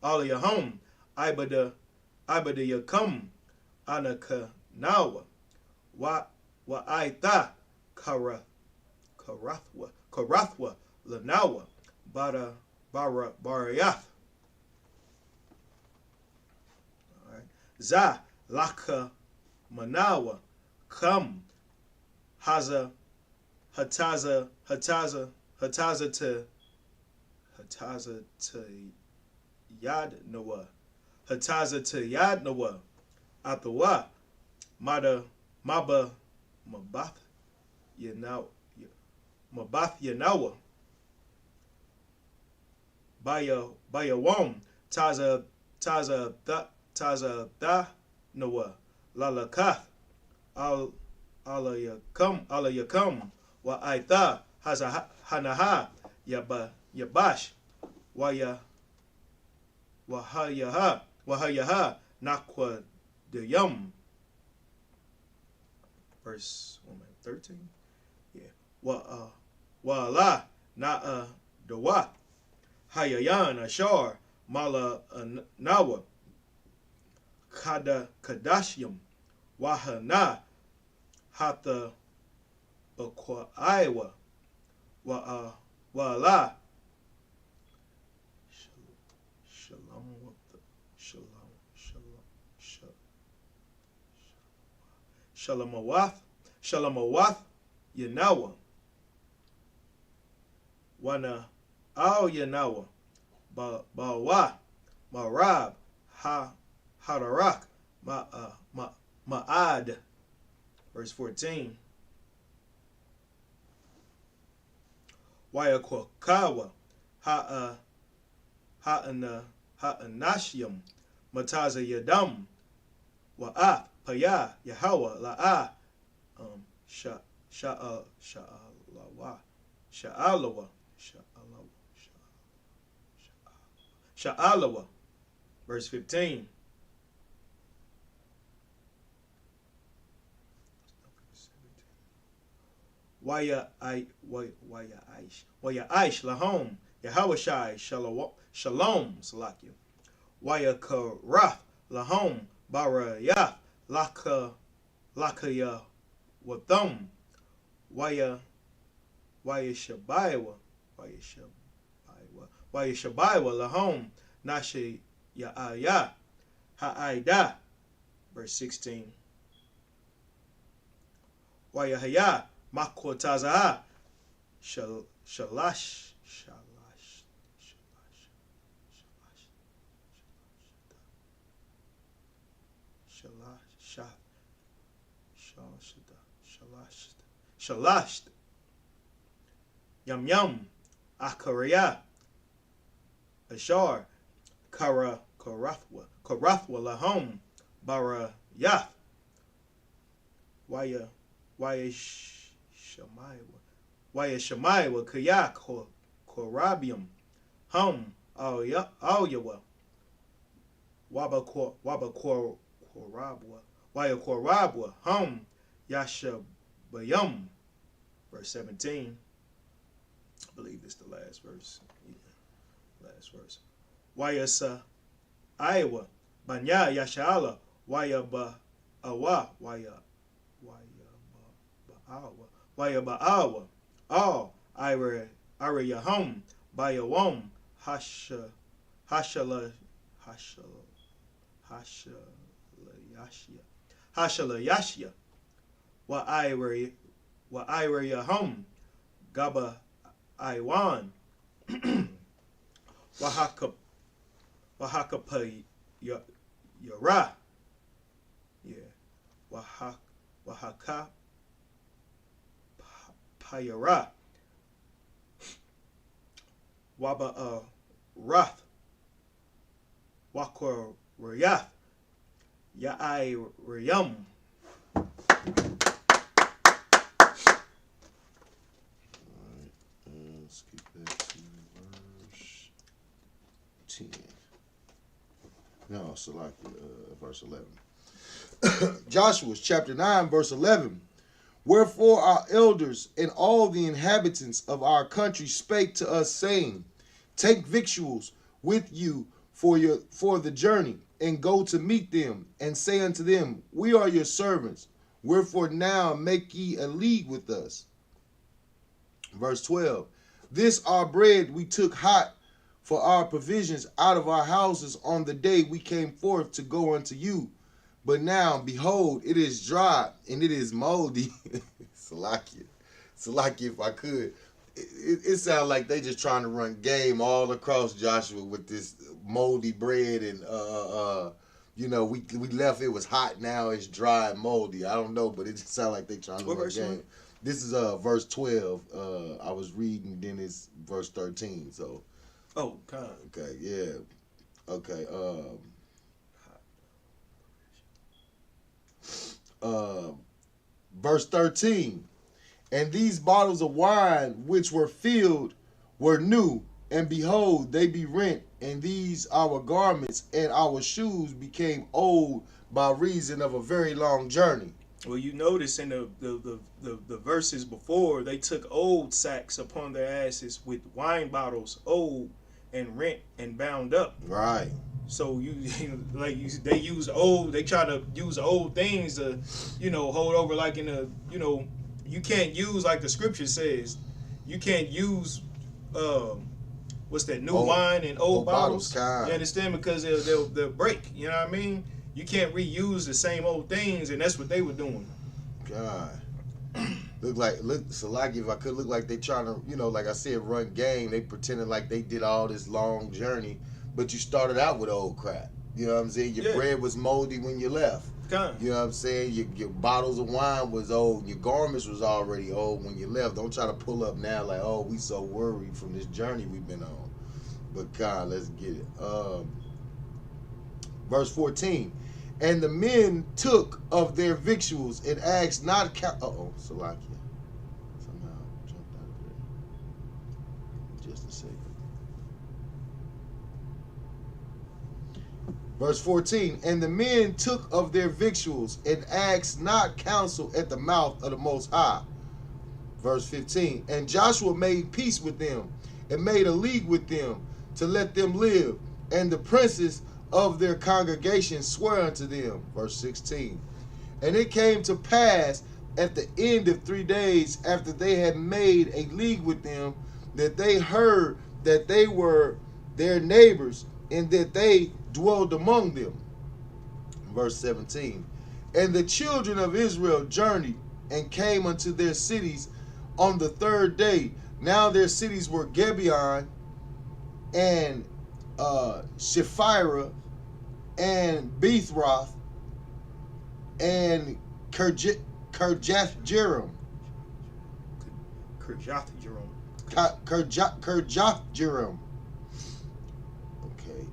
Yahum, Ibada Yakum, Anaka Nawa, Wa Aitha, Karathwa, Lanawa, Barayath. Alright. Za Laka Manawa, Come, Haza Hataza to Yad Noah. Hataza to Yad Noah. Atawa. Maba Mabath Yanawa. Baya Wom. Taza Da Noah. Lalakath. Allah Yakum. Wa Aitha. Haza Hanaha. Yabash. Wahayaha Nakwa de Yum. Verse 13. Yeah. Wa Allah Na Dawa. Hayayan Ashar Mala Nawa. Kadashyam. Wahana Hatha Bakwa Iowa. Wa Allah. Shalamawath, Yanawa. Wana Al Yanawa. Bawa, Marab, Hadarak, Ma'ad. Verse 14. Wayakwakawa, Ha'anashiam, Mataza Yadam, Wa'ath, Paya, Yahweh, La'a, Sha'alawa. Verse 15. Waya Aish Lahom, Yahweh Shai, Shalom, Salakia. Waya Karath, Lahom, Barayah, Lakaya Watham, Waya Shabaywa, Lahom, Nashi Ya'aya, Ha'aida. Verse 16. Waya Haya, Makwotazaha, Shalash. Shalasht. Yam Akaraya. Ashar. Karathwa Lahom. Barayath. Waya Waya Shemaiwa Kayak Korabium Hum Alyawa Waba Korabwa Waya Korabwa Hum Yashabayum. Verse 17. I believe it's the last verse. Yeah, last verse. Waya Sa Iowa Banya Yashala Waya Ba Awa Waya Ba'awa all Ira Yahum Bayawam Hashala Yashya Wa Ira Yahum Gaba Iwan Wahaka Yara. Yeah. Wahaka Payara Waba Rath Wakor Rayath Ya'ai Rayum.
Let's get back to verse 10. No, so like verse 11. Joshua chapter 9, verse 11. Wherefore our elders and all the inhabitants of our country spake to us, saying, Take victuals with you for the journey, and go to meet them, and say unto them, We are your servants. Wherefore now make ye a league with us. Verse 12. This our bread we took hot for our provisions out of our houses on the day we came forth to go unto you. But now, behold, it is dry and it is moldy. Salakia, if I could. It sounds like they just trying to run game all across Joshua with this moldy bread and we left, it was hot, now it's dry and moldy. I don't know, but it just sounds like they trying to run game. This is verse 12. I was reading, then it's verse 13. So.
Oh, God.
Okay, yeah. Okay. Verse 13. And these bottles of wine which were filled were new, and behold, they be rent, and these our garments and our shoes became old by reason of a very long journey.
Well, you notice in the verses before, they took old sacks upon their asses with wine bottles old and rent and bound up.
Right.
So they use old. They try to use old things to, hold over like in a, you can't use, like the scripture says, you can't use what's that, new wine in old bottles. You understand? Because they'll break. You know what I mean? You can't reuse the same old things, and that's what they were doing.
God. Salaki, if I could, look like they trying to, like I said, run game. They pretending like they did all this long journey, but you started out with old crap. You know what I'm saying? Your bread was moldy when you left. You know what I'm saying? Your bottles of wine was old. Your garments was already old when you left. Don't try to pull up now like, oh, we so worried from this journey we've been on. But God, let's get it. Verse 14. And the men took of their victuals and asked not Salakia. Somehow jumped out of there. Just a second. Verse 14. And the men took of their victuals and asked not counsel at the mouth of the Most High. Verse 15. And Joshua made peace with them and made a league with them to let them live. And the princes of their congregation swear unto them. Verse 16. And it came to pass at the end of 3 days after they had made a league with them, that they heard that they were their neighbors and that they dwelled among them. Verse 17. And the children of Israel journeyed and came unto their cities on the 3rd day. Now their cities were Gibeon and Shephirah and Bethroth and Kirjath-Jearim. Kirjath-Jearim. Okay,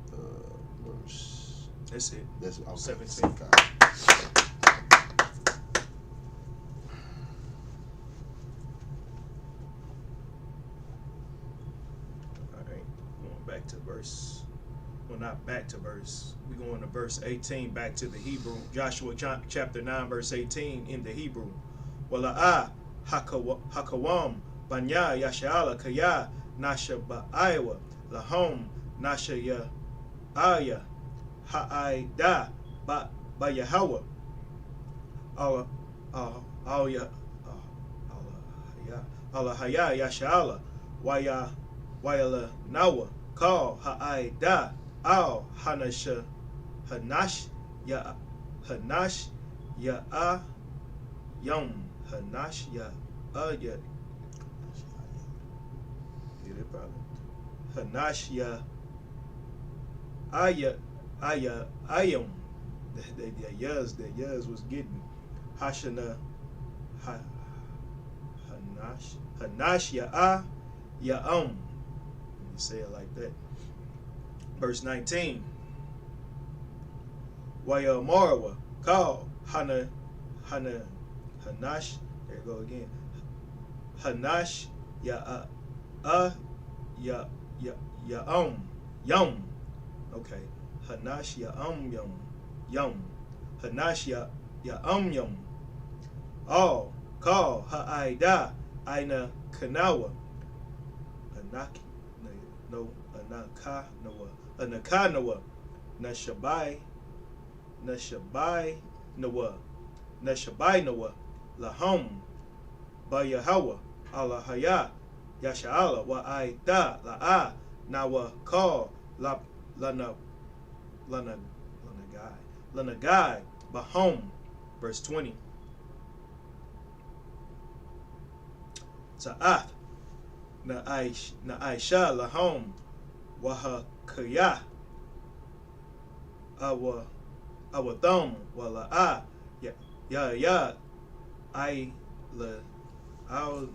verse.
That's it.
That's okay.
17. verse. Well, not back to verse. We're going to verse 18, back to the Hebrew. Joshua chapter 9, verse 18 in the Hebrew. Wala'a hakawam banya yashala kaya nasha ba'aywa lahom nasha ya aya ha'aida ba Yahweh Allah haya yashala waya la nawa call ha'aida al hanash ya a yom hanash ya ya hanash ya ayam the yas was getting hashana hanash ya you say it like that. Verse 19. Waya marwa call hanash, there you go again, hanash ya yum, okay, hanash ya yum, hanash ya yum, all call ha'aida aina kanawa anakanawa nashabai nawa lahum ba Yahweh Allah haya yasha'ala wa aida la'a nawa call lanagai bahum. Verse 20. Ta'ath na aisha lahum wa kaya our thumb wala ya I la au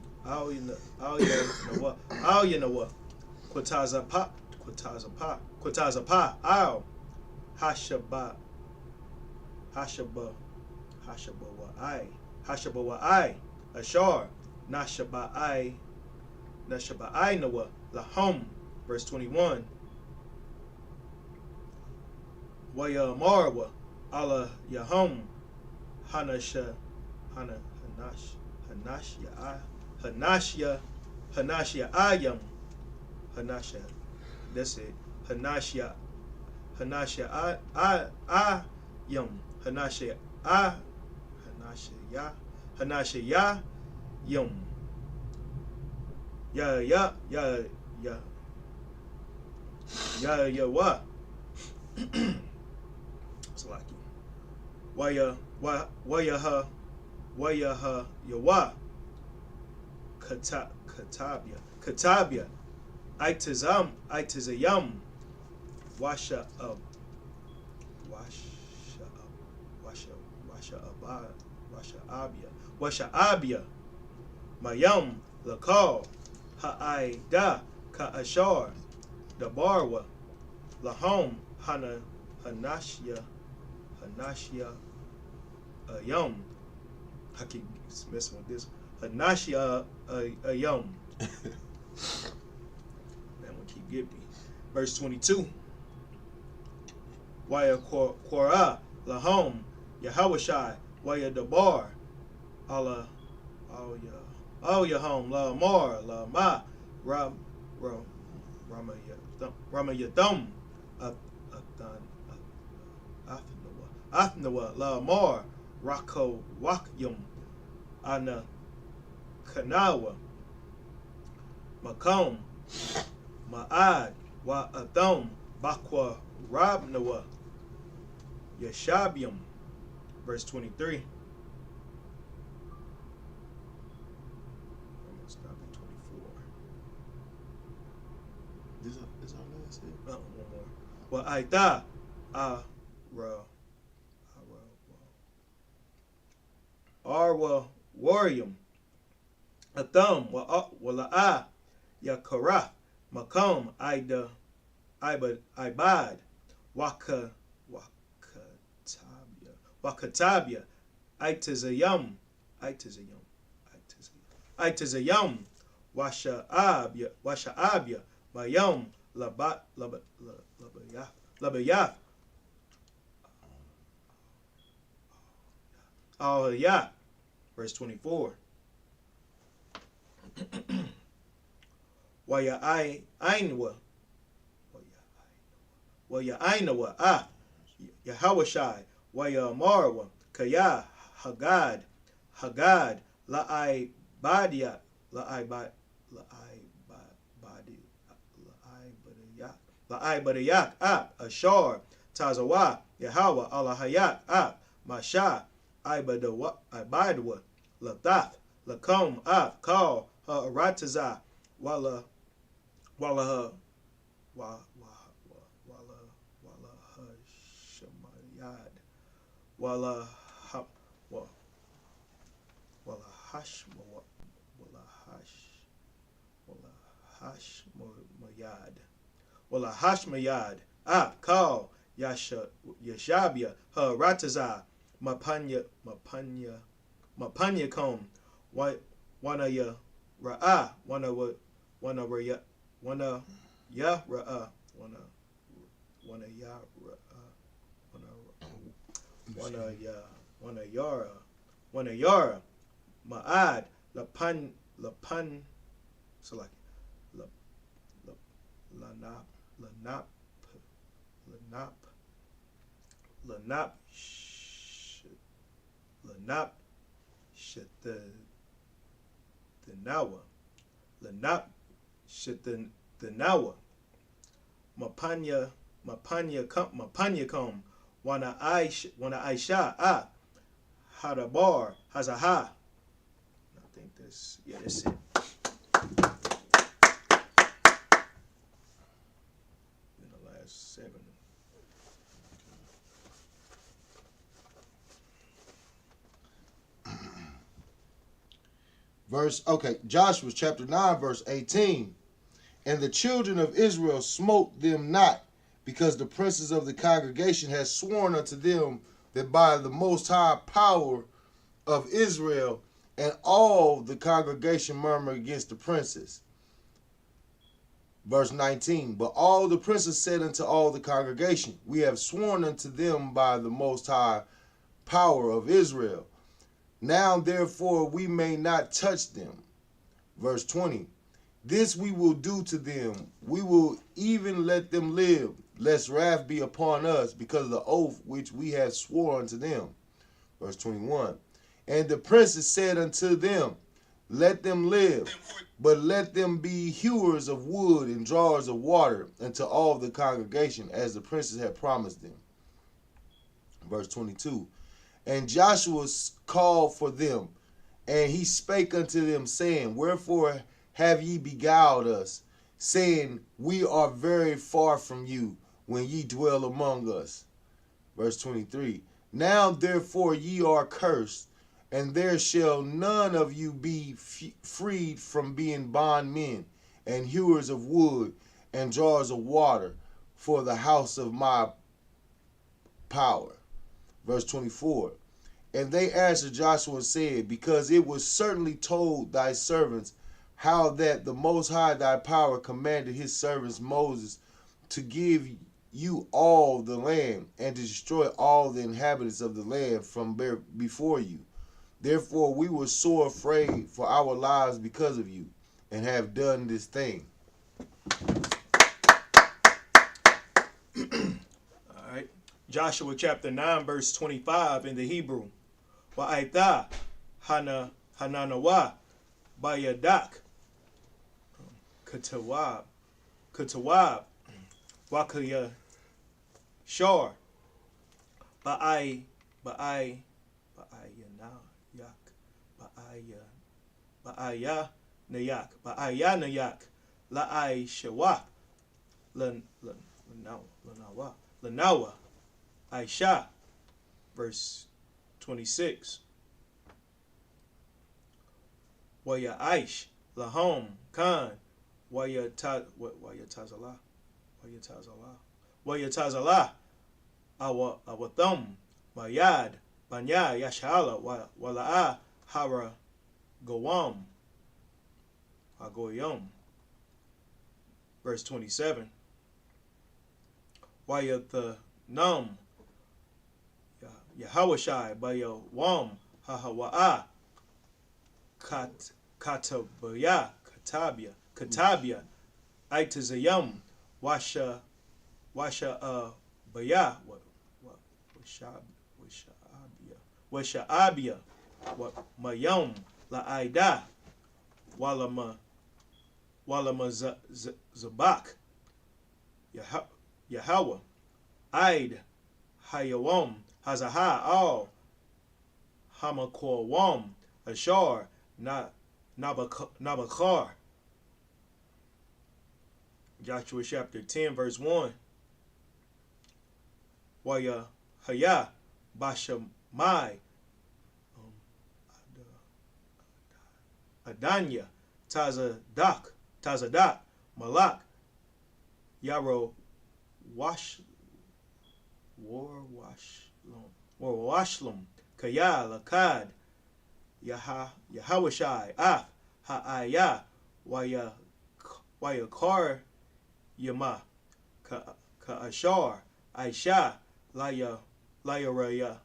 you know what kwataza pa au hashaba wa I ashar nashaba I nawa lahum. Verse 21. Waya marwa ala yahum hanashya ayam hanashya, that's it, hanashya ayam hanashya yum ya what it's like waya yawa katabia itazayam washa abia mayam lakal ha'aida ka'ashar dabarwa lahom hanashya yum. I keep messing with this. Hanashya yum. That one keep getting me. Verse 22. Waya Korah lahom Yahawashai waya dabar Allah all Yahom la mar la ma Rama Yatham Athnawa la mar Rako Wakyum Ana Kanawa Makom Ma'ad Wa Atham Bakwa Rabnawa Yashabium. Verse 23. Almost stop at 24.
This is our last hit.
One more. Well, Aita Arwa Warium Atham Wala'a Yakara Makom Ida Ibad Wakatabia Itazayam Washa'abia Mayam labayah, Al-Yah. Verse 24. Waya Ainawa Yahawashai Waya Marwa Kaya Hagad Badia Badayak Ashar Tazawa Yahweh Alahayak Masha Ibadwa Latath Lakom Kal Rataza Wala Wala Shamayad Wala Hashmayad Kal Yashabia Rataza Mapanya Kom Wanaya Ra'a Wana Ya Ra'a Wana Yara Ma'ad Lapan Select Lanap Shetanawa Mapanya Kom Wana Aisha Hadabar Hazaha. I think that's it. In the last 7.
Joshua chapter 9, verse 18. And the children of Israel smote them not, because the princes of the congregation had sworn unto them that by the most high power of Israel, and all the congregation murmured against the princes. Verse 19. But all the princes said unto all the congregation, we have sworn unto them by the most high power of Israel. Now therefore we may not touch them. Verse 20. This we will do to them. We will even let them live, lest wrath be upon us, because of the oath which we have sworn unto them. Verse 21. And the princes said unto them, let them live, but let them be hewers of wood and drawers of water unto all the congregation, as the princes had promised them. Verse 22. And Joshua called for them, and he spake unto them, saying, wherefore have ye beguiled us, saying, we are very far from you, when ye dwell among us. Verse 23. Now therefore ye are cursed, and there shall none of you be freed from being bondmen, and hewers of wood, and drawers of water, for the house of my power. Verse 24. And they answered Joshua and said, because it was certainly told thy servants, how that the Most High thy power commanded his servants Moses to give you all the land, and to destroy all the inhabitants of the land from before you. Therefore we were sore afraid for our lives because of you, and have done this thing.
All right. Joshua chapter 9, verse 25 in the Hebrew. Wa'aita hananawa bayadak katawab wakaya shar ba'aya nayak la'ai shawak lanawa Aisha. Verse 26. Waya Aish Lahom Khan Waya Tazala Our thumb Mayad Banya Yashala Wala'a Hara Goam Hagoyom. Verse 27.
Wayatha Num Yahawashai Baya Wam Hahawa'a Katabaya Katabia Aitazayam Washa Baya Washaabia Mayam La Aida Walama Zabak Yahweh Aid Hayawam Hazaha Al Hamakor Wam Ashar Nabakar. Joshua chapter 10 verse 1. Waya Haya Bashamai Adanya Tazadak Malak Yaro Washlam Kaya Lakad Yahawashai Af Ha'aya Waya Kar Yama Ka Ashar Aisha Layarela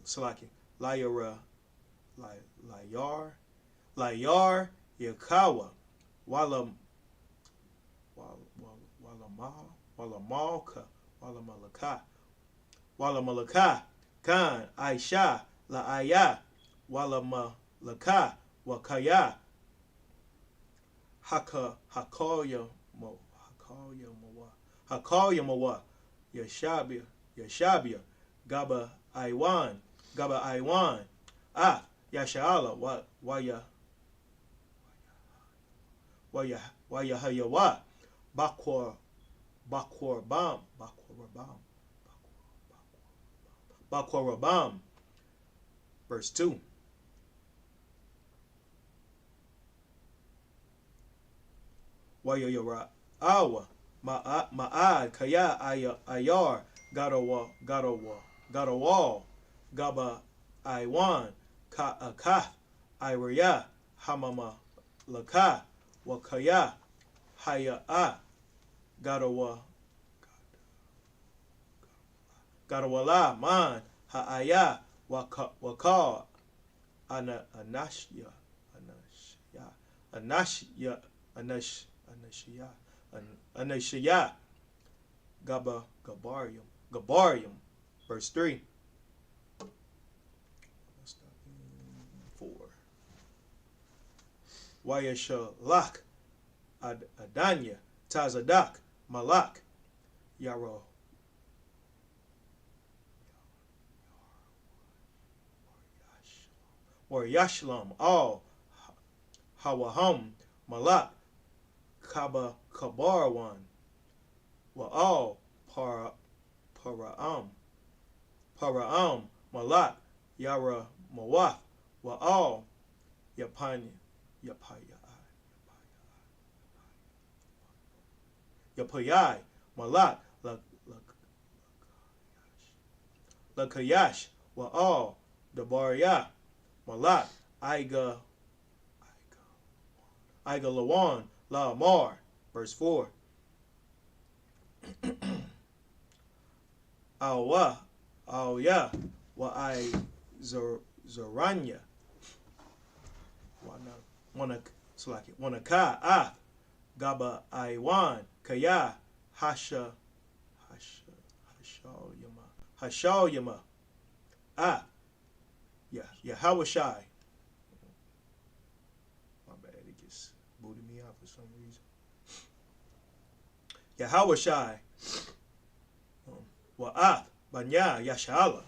Salaki Layar Yakawa Walamalaka Kan Aisha La Aya Walamalaka Wakaya Hakoya Mawa Yashabia Gaba Iwan Yashala Waya Hayawa Bakwar Rabam. Verse 2. Waya Yara Awa Ma'ad Kaya Ayar Gadawa Gaba Iwan Ka Iraya Hamama Laka Wakaya Haya Gadawala Man Ha'aya Waka Anashya Gabarium. Verse 3. 4. Wayashalak Adanya Tazadak Malak Yaro or Yashlam Al Hawaham Malak Kaba Kabarwan wa Al Paraam Malak Yara Mawaf wa Al Yapayai Malak Lakayash wa Al Dabaria Malak Aiga Lawan La Amar. Verse 4. Awa Awya wa I Zaranya Wanaka Ah Gaba Iwan Kaya Hashal Ah Yahawashai. My bad, it just booted me out for some reason. Yahawashai Wa'ath Banya Yashala.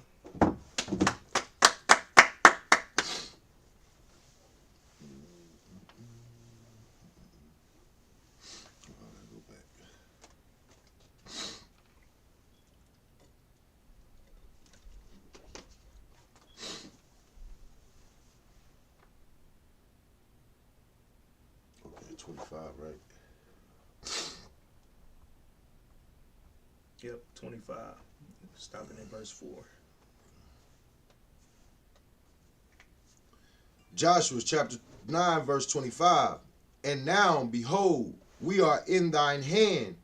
Okay, 25, right?
Yep, 25. Stopping at verse 4.
Joshua chapter 9, verse 25. And now, behold, we are in thine hand.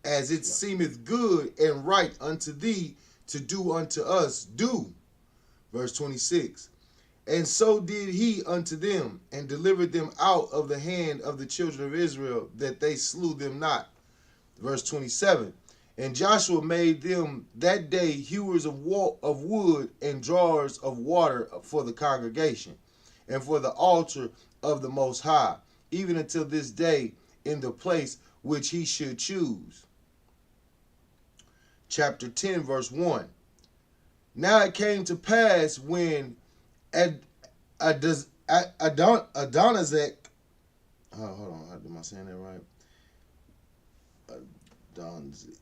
as it seemeth good and right unto thee to do unto us, do. Verse 26. And so did he unto them, and delivered them out of the hand of the children of Israel, that they slew them not. Verse 27. And Joshua made them that day hewers of wood and drawers of water for the congregation, and for the altar of the Most High, even until this day, in the place which he should choose. Chapter 10, verse 1. Now it came to pass when Adonizek, hold on, am I saying that right? Adonizek.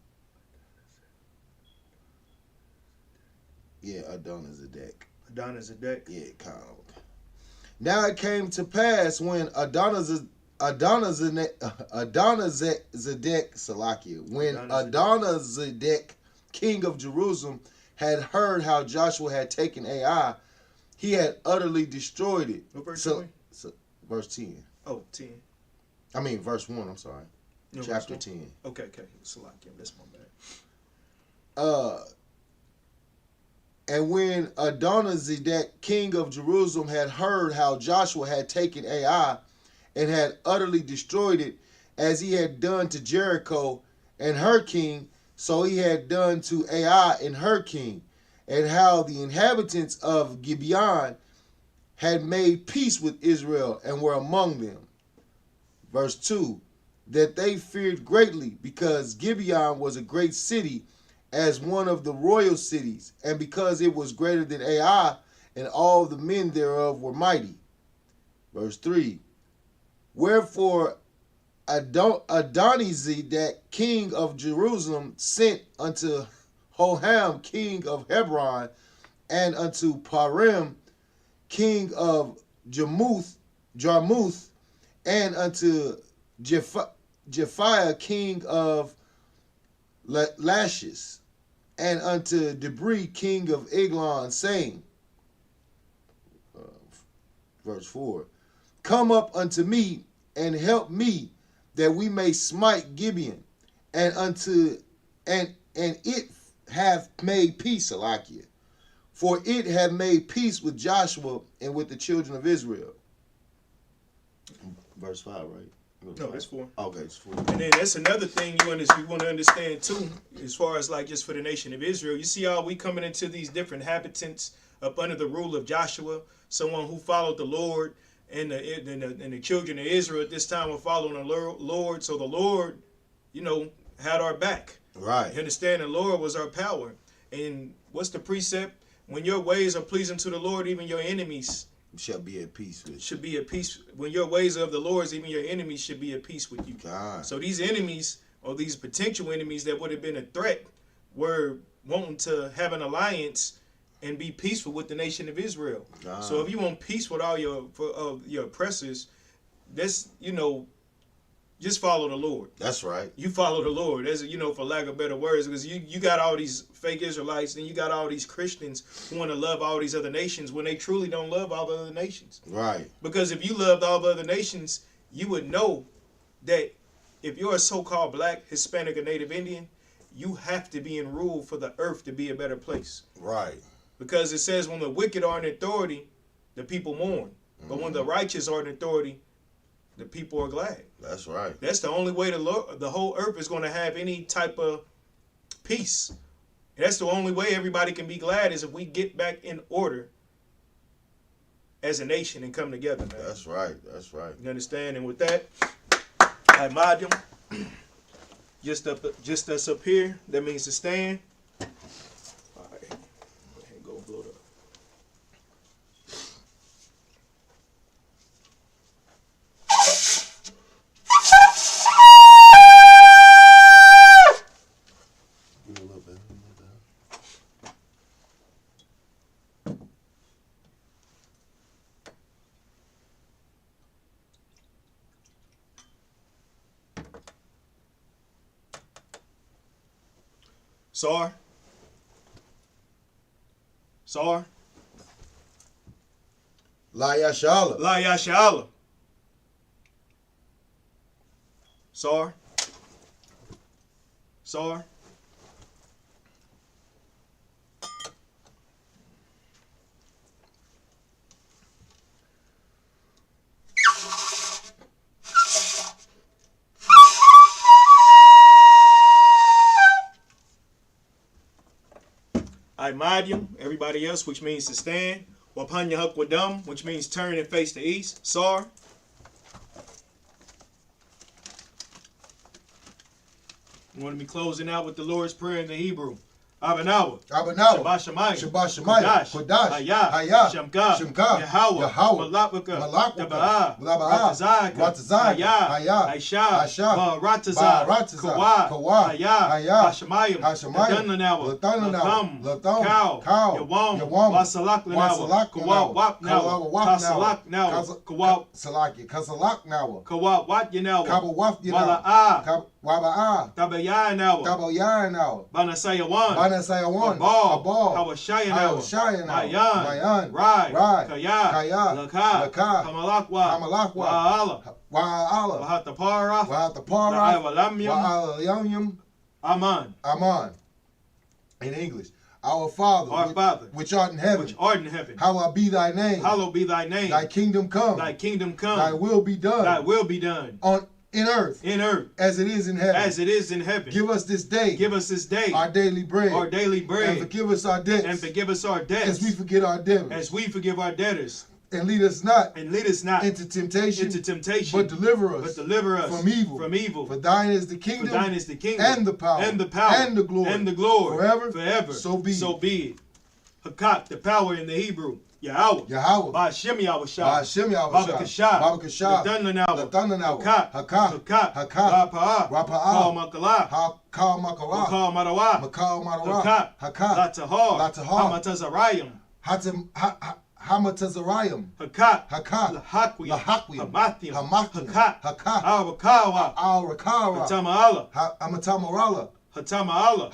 Yeah, Adonizedek.
Adonizedek.
Yeah, kind of. Now it came to pass when Adonizedek, Salakia, when Adonizedek, king of Jerusalem, had heard how Joshua had taken Ai, he had utterly destroyed it.
What verse?
So verse 10.
Oh, 10.
I mean, verse 1, I'm sorry.
No,
chapter 10.
Okay. Salakia, that's my bad.
And when Adonizedek, king of Jerusalem, had heard how Joshua had taken Ai and had utterly destroyed it, as he had done to Jericho and her king, so he had done to Ai and her king, and how the inhabitants of Gibeon had made peace with Israel and were among them. Verse 2, that they feared greatly, because Gibeon was a great city, as one of the royal cities, and because it was greater than Ai, and all the men thereof were mighty. Verse 3, wherefore Adonizedek, king of Jerusalem, sent unto Hoham, king of Hebron, and unto Parim, king of Jarmuth, and unto Japhiah, king of Lachish, and unto Debri, king of Eglon, saying, verse 4, come up unto me and help me, that we may smite Gibeon, and it hath made peace, Salakia, for it hath made peace with Joshua and with the children of Israel. Verse 5, right?
No, it's 4.
Okay, it's 4.
And then that's another thing you want to understand too, as far as like just for the nation of Israel. You see how we coming into these different inhabitants up under the rule of Joshua, someone who followed the Lord, and the children of Israel at this time were following the Lord. So the Lord, had our back.
Right.
You understand? The Lord was our power. And what's the precept? When your ways are pleasing to the Lord, even your enemies
shall be at peace with you.
Should be at peace. When your ways are of the Lord's, even your enemies should be at peace with you.
God. So
these enemies, or these potential enemies that would have been a threat, were wanting to have an alliance and be peaceful with the nation of Israel. God. So if you want peace with all your oppressors, that's, just follow the Lord.
That's right.
You follow the Lord, as for lack of better words, because you got all these fake Israelites, and you got all these Christians who want to love all these other nations when they truly don't love all the other nations.
Right.
Because if you loved all the other nations, you would know that if you're a so-called black, Hispanic, or Native Indian, you have to be in rule for the earth to be a better place.
Right.
Because it says when the wicked are in authority, the people mourn. But when the righteous are in authority, the people are glad.
That's right.
That's the only way the whole earth is going to have any type of peace. And that's the only way everybody can be glad, is if we get back in order as a nation and come together, man.
That's right. That's right.
You understand? And with that, I mod them. Just us up here. That means to stand. All right. Go ahead and go blow it up. Sar.
La Yashala.
La Yashala. Sar. Sar. Imadium, everybody else, which means to stand. Wapanya Hukwadum, which means turn and face the east. Sar. We want to be closing out with the Lord's Prayer in the Hebrew. Abanawa.
Abanawa.
Shabbat Shemayim.
Shabbat Shemayim. Kodash.
Hayah.
Shemka.
Yahweh. Malakbaka. Taba'ah. Ratazaka. Hayah. Aisha. Baratazah. Kawah. Hayah. Hashemayim. Ladannanawa. Lakam. Cow. Yawam. Wasalak. Kawah. Wap Nawa. Tasalak Nawa. Kawah.
Salaki. Kasalak Nawa.
Kawah. Wat Yanawa.
Kabawaf Yanawa.
Wala'ah.
Waba'a.
Tabayah Nawa.
Tabayah Nawa.
Banasayawan.
Sayawan,
Abal, Hawashayanawa, Mayan, Rai, Kaya, Laka, Hamalakwa, Wa'ala, Wahatapara, Wa'alamyam, Aman. In English, our Father, which art in heaven, hallowed be thy name. Thy kingdom come. Thy will be done. In earth, as it is in heaven. Give us this day, our daily bread, and forgive us our debts, as we forgive our debtors. And lead us not into temptation, but deliver us from evil. For thine is the kingdom, and the power, and the glory, forever. So be it. Hakat, the power in the Hebrew. Yahweh. Ba'ashem Yahushua. Babakashah. Ladannanawa. Hakat. Rapa'ah. Kal Marawa. Hakat. Latahar. Hamatazarayim. Hakat. Lahakwi. Hamathiam. Hakat. Al-Rakawa. Hamatamarala. Hatama'ala.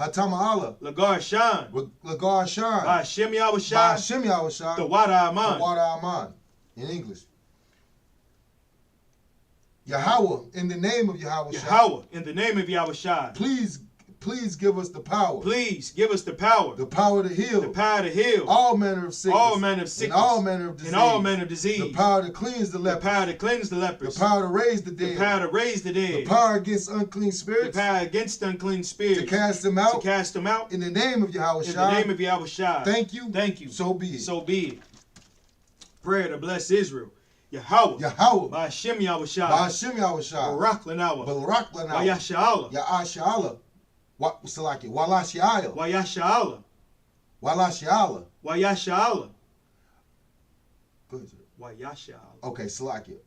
Lagar Shan. Ba'ashem Yahushua. The Wada Aman. In English. Yahweh, in the name of Yahushua. Please give us the power. The power to heal. All manner of sickness. And all manner of disease. The power to cleanse the lepers. The power to raise the dead. The power against unclean spirits. To cast them out. In the name of Yahushua. Thank you. So be it. Prayer to bless Israel. Yahweh. Ba'ashem Yahushua. Barak Lanawa. Ya'ashala. Walashiala. Okay, Salakia.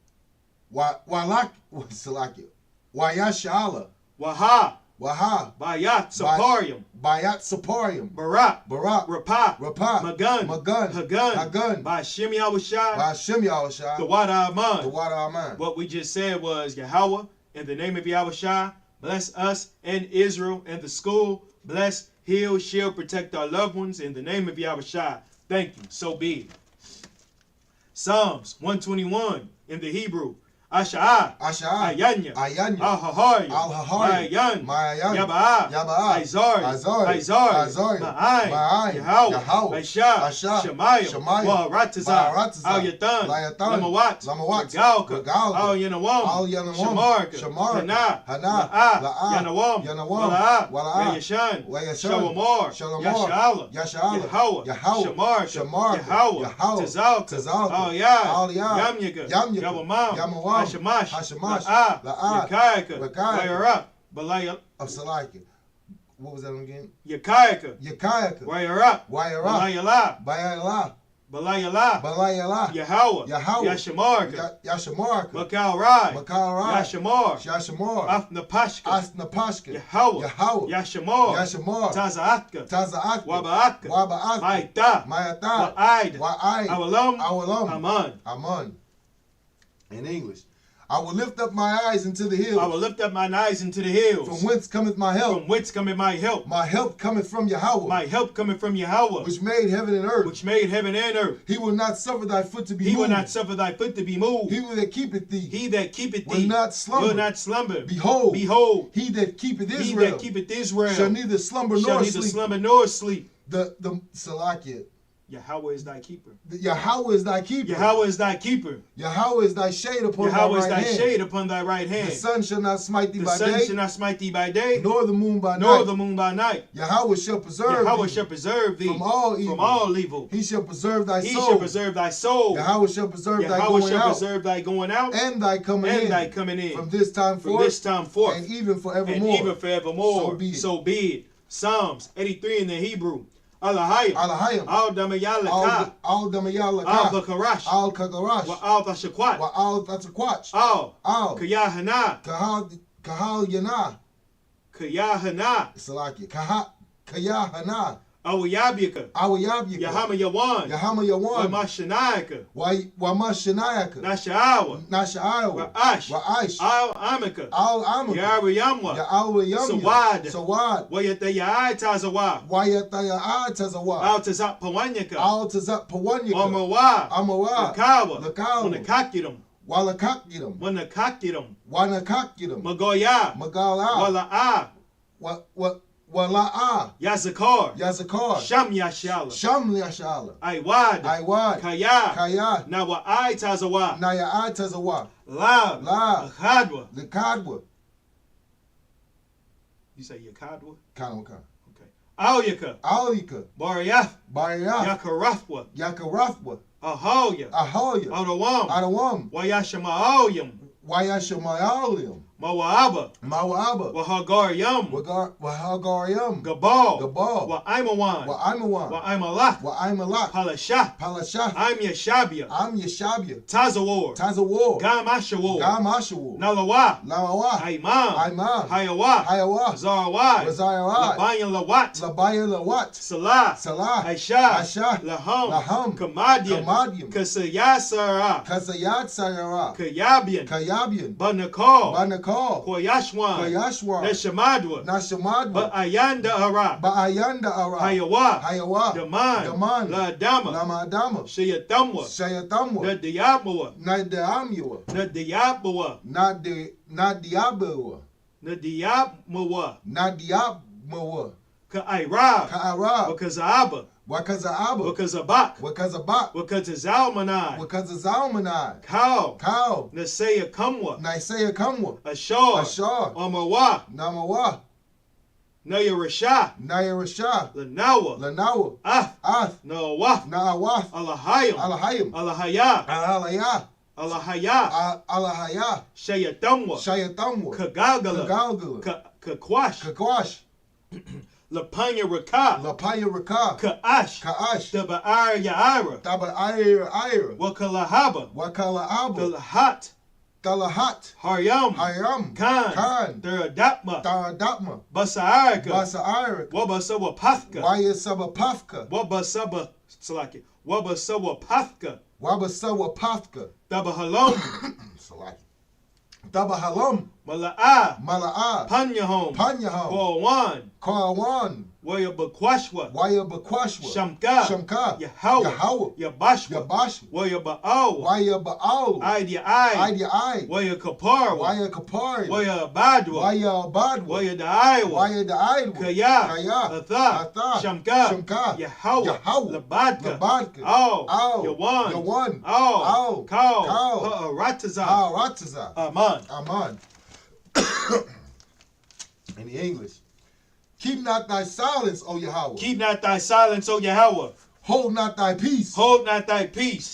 Wayashala. Waha. Bayat Saparium. Barak. Rapah. Magun. Hagun. Ba'ashem Yahushua. The Wada Aman. What we just said was Yahweh, in the name of Yahushua, bless us and Israel and the school. Bless, heal, shield, protect our loved ones in the name of Yahushua. Thank you. So be it. Psalms 121 in the Hebrew. Asha'ah. Ayanya. Al-Hahari. Mayan. Yaba'ah. Aizari. Ma'ai. Yahweh. Aisha. Shemayim. Waratazah. Al-Yatan. Lamawat. Galka. Al-Yanawam. Shamarka. Hana. La'ah. Yanawam. Wala'ah. Yashan. Shawamar. Yashala. Yahweh. Shamarka. Yahweh. Tazalka. Al-Yad. Yamawam. Hashamash. La'ah. Yakayaka. Wayarah. Balaya. Of Salaki. What was that again? Yakayaka. Wayarah. Bayala. Balayala. Yahweh. Yashamarka. Makal Rai. Yashamar. Afnapashka. Yahweh. Yashamar. Taza'atka. Waba'atka. Mayata. Wa'aid. Awalam. Aman. In English.
I will lift up my eyes into the hills.
I will lift up mine eyes into the hills.
From whence cometh my help?
From whence cometh my help?
My help cometh from Yahweh.
My help cometh from Yahweh.
Which made heaven and earth.
Which made heaven and earth.
He will not suffer thy foot to be moved.
He will not suffer thy foot to be moved.
He that keepeth thee.
He that keepeth
will
thee.
Not slumber.
Will not slumber.
Behold.
Behold.
He that keepeth Israel.
He that keepeth Israel.
Shall neither slumber nor
shall neither
sleep.
slumber nor sleep.
The Salakia.
Yahweh is thy keeper.
Yahweh is thy keeper.
Yahweh is thy keeper.
Yahweh is thy shade upon thy right hand.
Yahweh is thy shade upon thy right hand.
The sun shall not smite thee by day.
The sun shall not smite thee by day.
Nor the moon by night.
Nor the moon by night.
Yahweh shall preserve
Yahweh
thee.
shall preserve thee
from all evil.
From all evil.
He shall preserve thy soul.
He shall preserve thy soul.
Yahweh shall preserve thy going out.
Yahweh shall preserve thy going out.
And thy coming in.
And thy coming in.
From this time forth.
From this time forth.
And even forevermore.
And even forevermore.
So be it.
So be it. Psalms 83 in the Hebrew. Alahayim.
Alahayim.
Al-Damayalaka.
Al-Damayalaka.
Al-Bakarash.
Al-Kakarash.
Wa-Al-Tashakwat.
Wa-Al-Tashakwat.
Al. Kayahana.
Kahal Yana.
Kayahana.
Salaki. Kayahana.
Awayabika. Yahama Yawan.
Yahama Yawan.
Wamashanayaka.
Wamashanayaka.
Nasha'awa.
Nasha'awa.
Wa'ash. Al-Amika.
Al-Amika.
Ya'awayamwa.
Ya'awayamwa.
Sawad. Wayatayai Tazawa.
Wayatayai Tazawa.
Al-Tazap Pawanyaka.
Al-Tazap Pawanyaka.
Amawa.
Lakawa.
Wanakakiram.
Walakakiram. Wanakakiram.
Magoya.
Magala. Wala'a.
Yazakar. Sham Yashala. Aiwad. Kaya. Nawa'ai Tazawa. Lab.
Lakadwa.
You say Yakadwa?
Kanwaka.
Okay. Alyaka. Bariyaf. Yakarafwa. Ahoya. Adawam. Wayashamayam. Mawa'aba. Wahagaryam. Gabal. Wa'aimawan. Wa'aimalak. Palashah. I'm Yashabia. Tazawar. Gamashawar. Nalawa. Haimam. Hayawa. Zarawad. Labayan Lawat. Salah. Aisha. Laham. Kamadian. Kasayasara. Kayabian. Banakal. Koyashwan. Neshamadwa. Ba'ayanda Ara. Hayawa. Daman. Lamadama. Shayatamwa.
Nadiabmawa.
Ka'irab.
Wakaza'aba.
Wakazabak. Wakazalmanai. Cow. Nasaya Kamwa. Ashar. Amawa. Naya Rasha. Lanawa. Ath. Nawaf. Alahayim. Alahaya. Shayatamwa. Kagagala. Kakwash. Lapanya Raka. Ka'ash. Taba'ar Ya'ira. Wakalahaba. Talahat. Haryam. Khan. Taradatma. Basa'arika. Wabasawa Pathka.
Wabasawa Pathka. Tabahalam. Mala'a.
Panyahom.
Kawan.
Wayabakwashwa. Shamka. Yahweh. Yabashwa. Wayaba'al. Idiyai. Wayakapar. Wayabadwa. Wayadaiwa. Kaya. Atha. Shamka. Yahweh. Labadka. Yawan. Kau. Ha'arataza.
Aman. In the English. Keep not thy silence, O Yahweh.
Keep not thy silence, O Yahweh.
Hold not thy peace.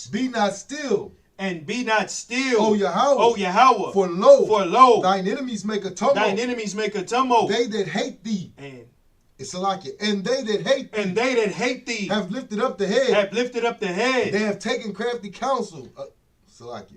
Be not still.
And be not still,
O Yahweh.
For lo,
thine enemies make a tumult. They that hate thee.
And
it's like it. And they that hate
thee
have lifted up the head.
They
have taken crafty counsel.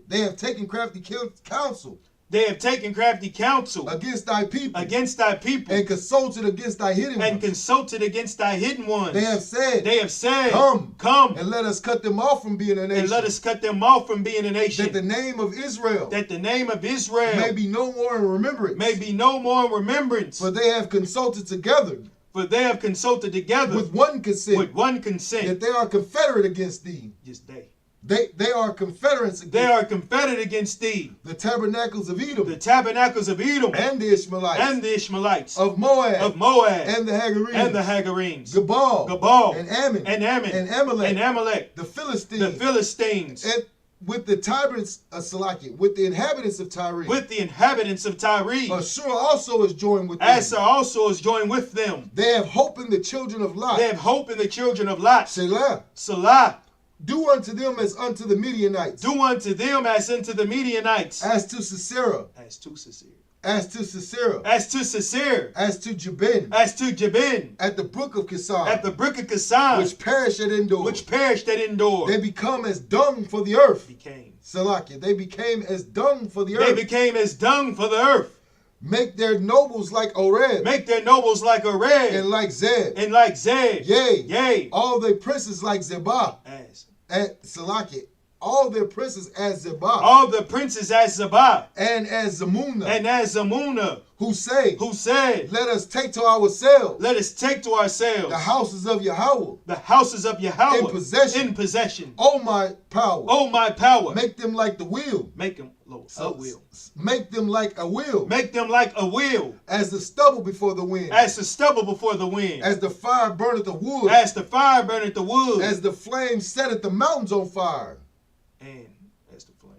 They have taken crafty counsel.
They have taken crafty counsel
against thy people.
Against thy people.
And consulted against thy hidden ones.
And consulted against thy hidden ones.
They have said.
They have said.
Come. And let us cut them off from being a nation.
And let us cut them off from being a nation.
That the name of Israel.
That the name of Israel.
May be no more in remembrance.
May be no more in remembrance.
For they have consulted together.
For they have consulted together.
With one consent.
With one consent.
That they are confederate against thee.
Just they.
They are confederates against.
They are confederate against thee.
The tabernacles of Edom.
The tabernacles of Edom.
And the Ishmaelites.
And the Ishmaelites.
Of Moab.
Of Moab.
And the Hagarenes.
And the Hagarenes.
Gebal. And Ammon.
And Ammon.
And Amalek.
And Amalek.
The Philistines.
The Philistines.
And with the tyrants of Salakia, with the inhabitants of Tyre.
With the inhabitants of Tyre.
Assur also is joined with them.
Assur also is joined with them.
They have hope in the children of Lot.
They have hope in the children of Lot.
Selah.
Salah.
Do unto them as unto the Midianites.
Do unto them as unto the Midianites.
As to Sisera.
As to Sisera.
As to Sisera.
As to Sisera.
As to Jabin.
As to Jabin.
At the brook of Kissar.
At the brook of Kissar.
Which perished at Endor.
Which perished at Endor.
They become as dung for the earth.
Became.
Salakia. They became as dung for the earth.
They became as dung for the earth.
Make their nobles like Oreb.
Make their nobles like Oreb.
And like Zeb.
And like Zeb.
Yea. All their princes like Zebah.
As.
At Salakia. All their princes as Zebah.
All the princes as Zebah.
And as Zamunah.
And as Zamunah.
Who said,
let
us take to ourselves.
Let us take to ourselves.
The houses of Yahweh.
The houses of Yahweh.
In possession.
In possession.
Oh my power.
Oh my power.
Make them like the wheel.
Make them, Lord, a wheel.
Make them like a wheel.
Make them like a wheel.
As the stubble before the wind.
As the stubble before the wind.
As the fire burneth the wood.
As the fire burneth the wood.
As the flame setteth the mountains on fire.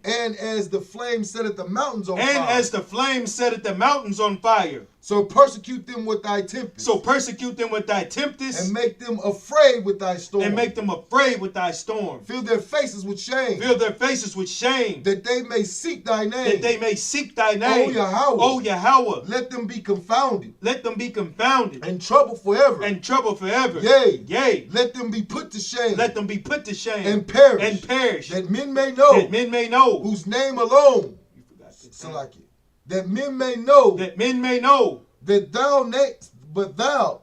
And
as the flame setteth the mountains on fire.
And as the flame setteth the mountains on fire.
So persecute them with thy tempest.
So persecute them with thy tempest.
And make them afraid with thy storm.
And make them afraid with thy storm.
Fill their faces with shame.
Fill their faces with shame.
That they may seek thy name.
That they may seek thy name.
O Yahweh.
O Yahweh.
Let them be confounded.
Let them be confounded.
And troubled forever.
And troubled forever.
Yea. Let them be put to shame.
Let them be put to shame.
And perish.
And perish.
That men may know.
That men may know.
Whose name alone.
You forgot that.
Salakia. That men may know.
That men may know.
That thou,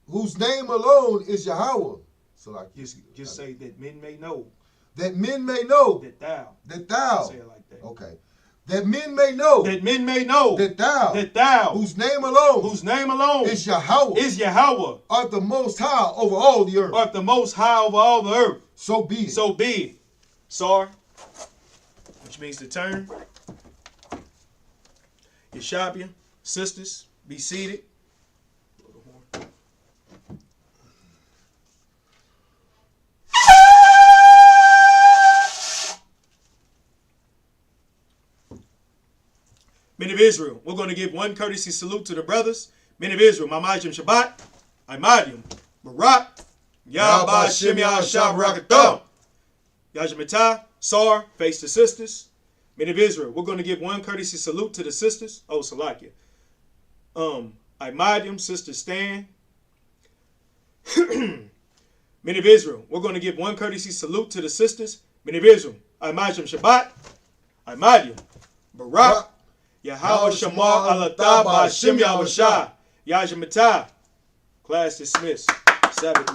whose name alone is Yahweh.
Just say that men may know.
That men may know.
That thou.
Say
it like that.
Okay. That men may know.
That men may know.
That thou.
Whose name alone.
Is Yahweh.
Art
the most high over all the earth.
Art the most high over all the earth.
So be it.
So be it. Sar, which means to turn. Yeshabia, sisters, be seated. Men of Israel, we're going to give one courtesy salute to the brothers. Men of Israel, Mamajim Shabbat, Imadium, Barak, Yahba Shem Yahshab Rakatham, Yajamata, Sar, face the sisters. Men of Israel, we're going to give one courtesy salute to the sisters. Oh, Salakia. Imadium, sister Stan. Men of Israel, we're going to give one courtesy salute to the sisters. Men of Israel, Imadium Shabbat, Imadium, Barak, Yahweh Shamar Alatah Ba'Shem Yahweh Shah. Yajamata. Class dismissed. Sabbath.